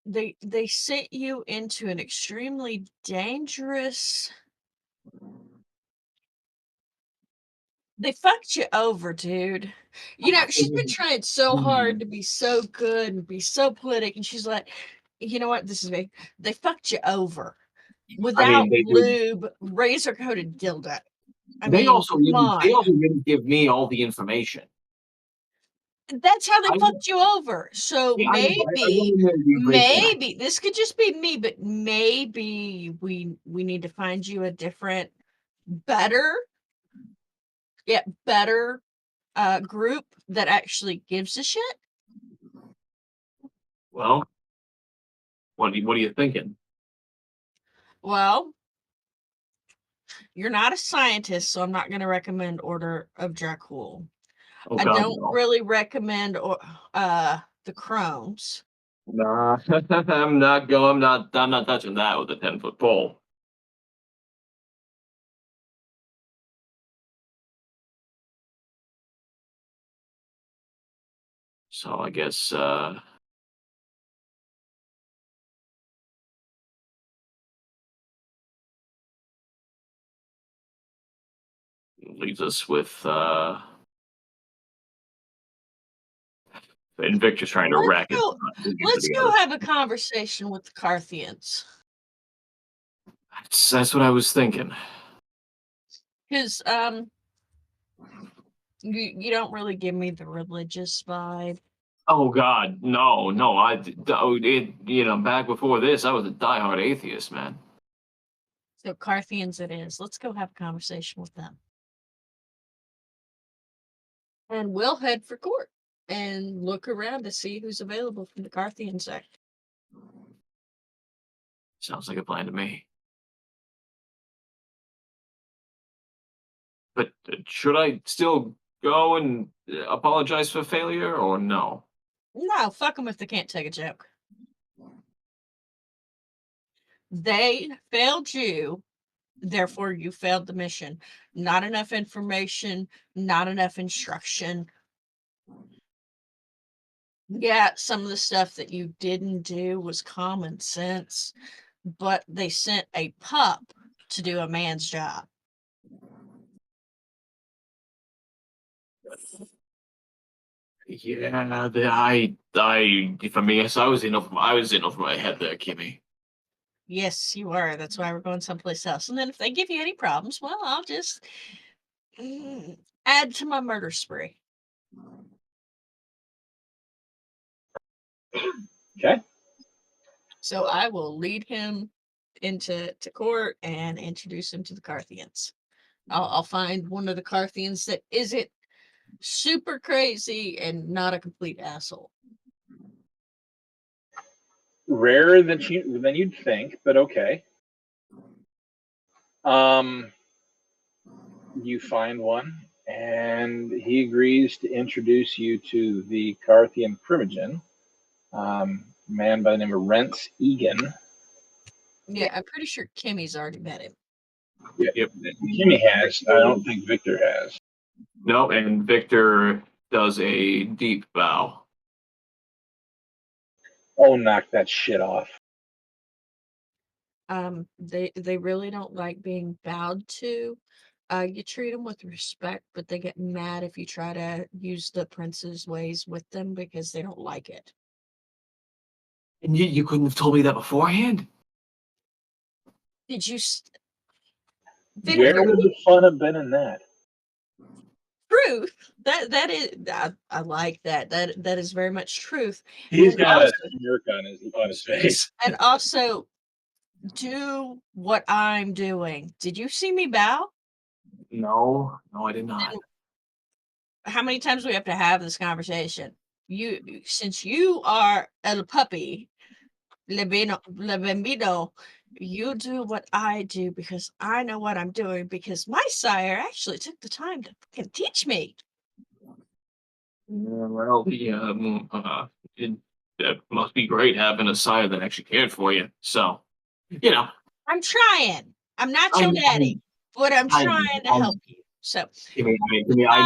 They sent you into an extremely dangerous. They fucked you over, dude. She's been trying so hard to be so good and be so politic, and she's like, you know what? This is me. They fucked you over without They did. lube, razor coated dildo. They also come on. didn't give me all the information. That's how they I- fucked you over. So Yeah, I really maybe this could just be me, but maybe we need to find you a different, better group that actually gives a shit. Well, what are you thinking? Well, you're not a scientist, so I'm not going to recommend Order of Dracul. Oh, I God, don't no. really recommend the Crones. Nah, I'm not touching that with a 10-foot pole. So I guess leaves us with Invictus trying to rack it. Let's go have a conversation with the Carthians. That's what I was thinking. Because you don't really give me the religious vibe. Oh God, no. Back before this, I was a diehard atheist, man. So Carthians it is. Let's go have a conversation with them. And we'll head for court and look around to see who's available from the Carthian sect. Sounds like a plan to me. But should I still go and apologize for failure, or no? No, fuck them if they can't take a joke. They failed you, therefore you failed the mission. Not enough information, not enough instruction. Yeah, some of the stuff that you didn't do was common sense, but they sent a pup to do a man's job. Yeah, if I'm being honest, I was in over my head there, Kimmy. Yes, you are. That's why we're going someplace else. And then if they give you any problems, well, I'll just add to my murder spree. Okay. So I will lead him into court and introduce him to the Carthians. I'll find one of the Carthians that isn't super crazy and not a complete asshole. Rarer than you'd think, but okay. You find one, and he agrees to introduce you to the Carthian Primogen, man by the name of Rents Egan. Yeah, I'm pretty sure Kimmy's already met him. Yep. Kimmy has. I don't think Victor has. No, and Victor does a deep bow. Oh, knock that shit off. They really don't like being bowed to. You treat them with respect, but they get mad if you try to use the prince's ways with them because they don't like it. And you couldn't have told me that beforehand? Did you? Where would the fun have been in that? Truth. That is. I like that. That is very much truth. He's And got also, a smirk on his face. and also, do what I'm doing. Did you see me bow? No, I did not. How many times do we have to have this conversation? Since you are el puppy, le bambino, you do what I do because I know what I'm doing because my sire actually took the time to fucking teach me. Yeah, well, that must be great having a sire that actually cared for you. So, I'm trying. I'm not I your know, daddy, but I'm I trying to help you. So, I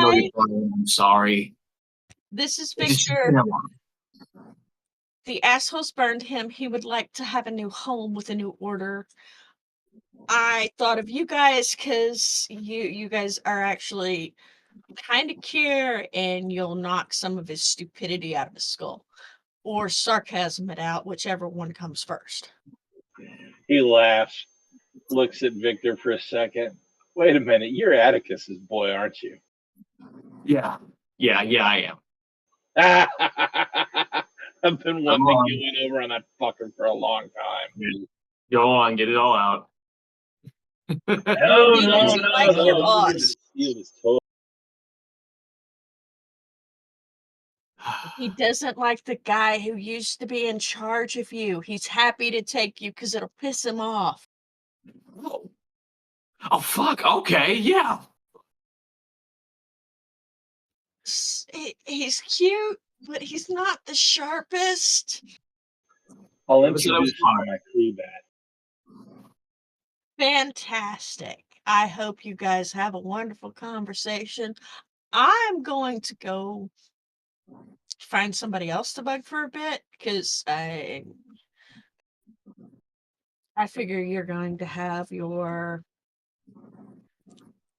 know you're trying. I'm sorry. this is It's just, Victor. The assholes burned him. He would like to have a new home with a new order. I thought of you guys because you guys are actually kind of care and you'll knock some of his stupidity out of his skull or sarcasm it out, whichever one comes first. He laughs, looks at Victor for a second. Wait a minute, you're Atticus's boy, aren't you? Yeah, I am. I've been wanting to get over on that fucker for a long time. Go on, get it all out. No. Like your boss. He doesn't like the guy who used to be in charge of you. He's happy to take you because it'll piss him off. Oh, fuck. Okay, yeah. He's cute, but he's not the sharpest. I'll introduce him when I crew that. Fantastic. I hope you guys have a wonderful conversation. I'm going to go find somebody else to bug for a bit because I figure you're going to have your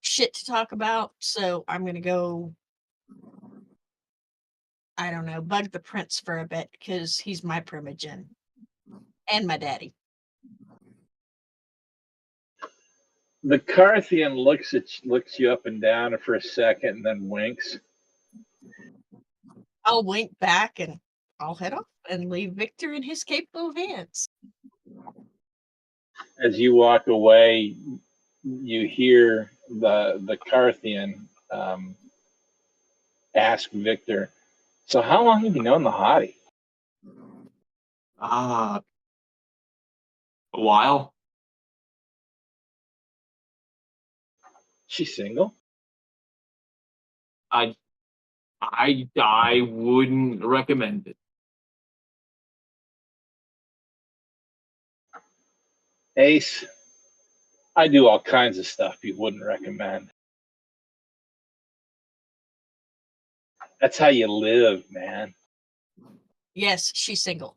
shit to talk about. So I'm going to go, I don't know, bug the prince for a bit because he's my primogen and my daddy. The Carthian looks you up and down for a second and then winks. I'll wink back and I'll head off and leave Victor in his capable hands. As you walk away, you hear the Carthian ask Victor, "So how long have you known the hottie?" Ah, a while. She's single. I I wouldn't recommend it. Ace, I do all kinds of stuff you wouldn't recommend. That's how you live, man. Yes, she's single.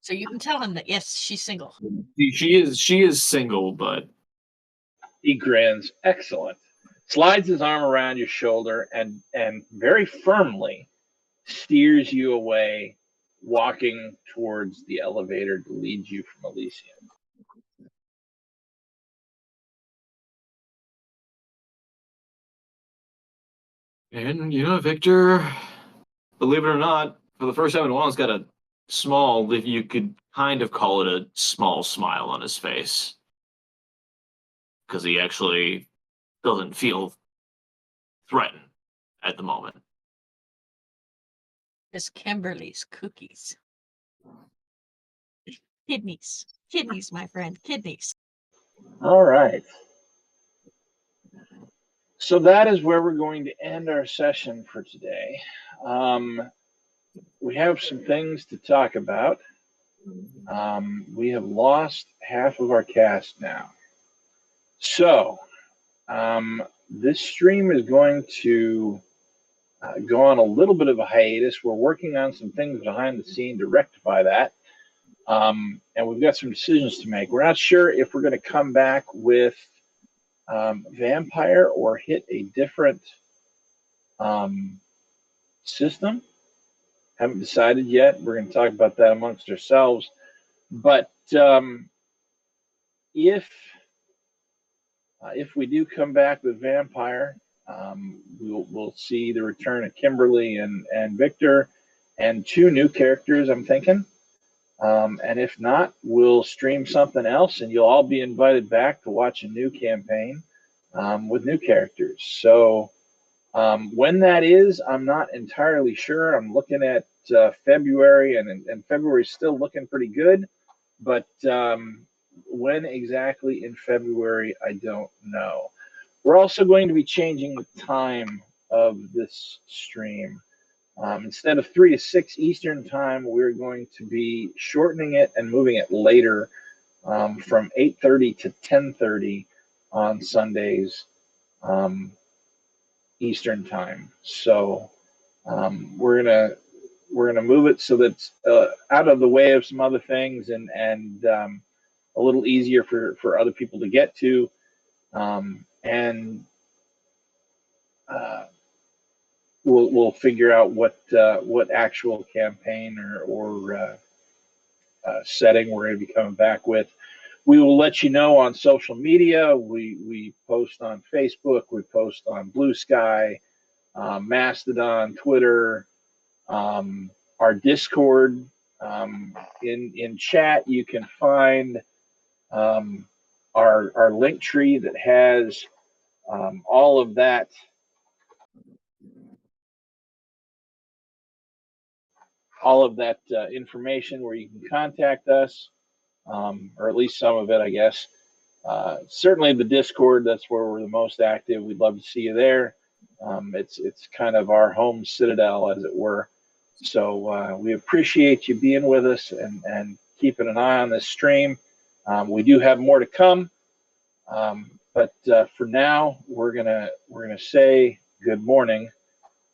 So you can tell him that yes, she's single. She is single, but He grins. Excellent. Slides his arm around your shoulder and very firmly steers you away, walking towards the elevator to lead you from Elysium. and you know, Victor, believe it or not, for the first time in a while, he's got a small, if you could kind of call it a small smile on his face, because he actually doesn't feel threatened at the moment. It's Kimberly's cookies. Kidneys. Kidneys, my friend. Kidneys. All right. So that is where we're going to end our session for today. We have some things to talk about. We have lost half of our cast now. So this stream is going to go on a little bit of a hiatus. We're working on some things behind the scene to rectify that. And we've got some decisions to make. We're not sure if we're going to come back with Vampire or hit a different system. Haven't decided yet. We're going to talk about that amongst ourselves. But if we do come back with Vampire, we'll see the return of Kimberly and Victor and two new characters, I'm thinking. And if not, we'll stream something else, and you'll all be invited back to watch a new campaign with new characters. So when that is, I'm not entirely sure. I'm looking at February, and February's still looking pretty good. But when exactly in February, I don't know. We're also going to be changing the time of this stream. Instead of 3 to 6 Eastern time, we're going to be shortening it and moving it later from 8:30 to 10:30 on Sundays Eastern time. So we're gonna move it so that it's out of the way of some other things and a little easier for other people to get to, and we'll figure out what actual campaign or setting we're going to be coming back with. We will let you know on social media. We post on Facebook, we post on Blue Sky, Mastodon, Twitter, our Discord. In chat, you can find our link tree that has all of that information where you can contact us, or at least some of it, I guess. Certainly the Discord, that's where we're the most active. We'd love to see you there. It's kind of our home citadel, as it were. So we appreciate you being with us and keeping an eye on this stream. We do have more to come, but for now, we're gonna say good morning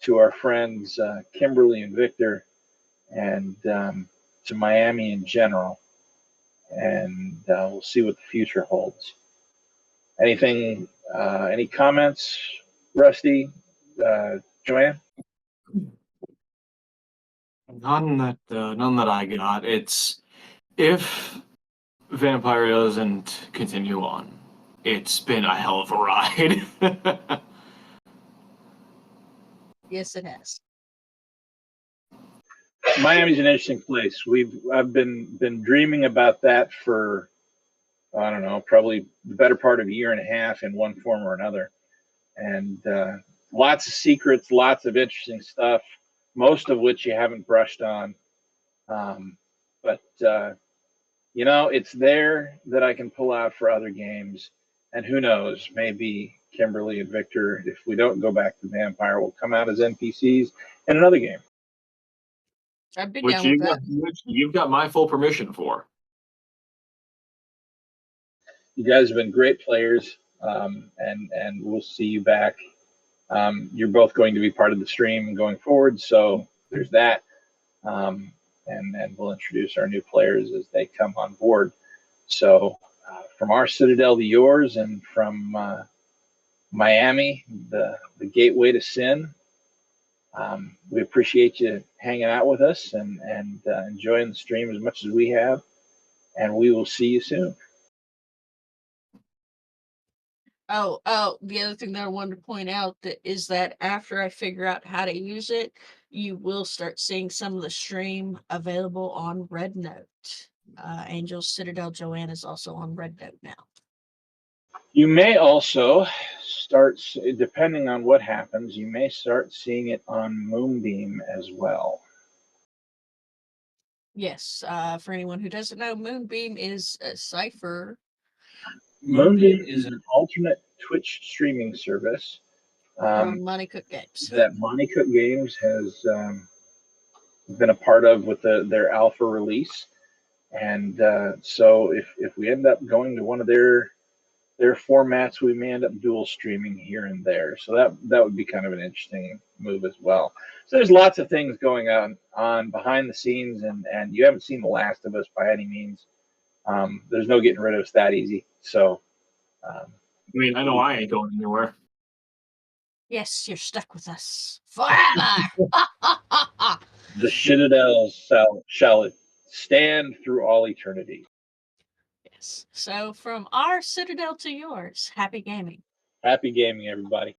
to our friends Kimberly and Victor, and to Miami in general. And we'll see what the future holds. Anything? Any comments, Rusty, Joanne? None that I got. It's if Vampire doesn't continue on, it's been a hell of a ride. Yes, it has. Miami's an interesting place. I've been dreaming about that for I don't know, probably the better part of a year and a half in one form or another. And lots of secrets, lots of interesting stuff, most of which you haven't brushed on. But it's there that I can pull out for other games. And who knows, maybe Kimberly and Victor, if we don't go back to Vampire, will come out as NPCs in another game. I'd be Which down with that. you've got my full permission for. You guys have been great players, and we'll see you back. You're both going to be part of the stream going forward, so there's that. And we'll introduce our new players as they come on board. So from our Citadel to yours, and from Miami, the gateway to sin, we appreciate you hanging out with us and enjoying the stream as much as we have. And we will see you soon. Oh, the other thing that I wanted to point out is that after I figure out how to use it, you will start seeing some of the stream available on Red Note. Angel Citadel Joanne is also on Red Note now. You may also start, depending on what happens, you may start seeing it on Moonbeam as well. Yes, for anyone who doesn't know, Moonbeam is a cipher. Moonbeam is an alternate Twitch streaming service From Money Cook Games. that Monty Cook Games has been a part of with their alpha release. And so if we end up going to one of their formats, we may end up dual streaming here and there. So that would be kind of an interesting move as well. So there's lots of things going on behind the scenes, and you haven't seen the last of us by any means. There's no getting rid of us that easy. So I mean, I know I ain't going anywhere. Yes, you're stuck with us forever. the Citadel shall stand through all eternity. Yes. So from our Citadel to yours, happy gaming. Happy gaming, everybody.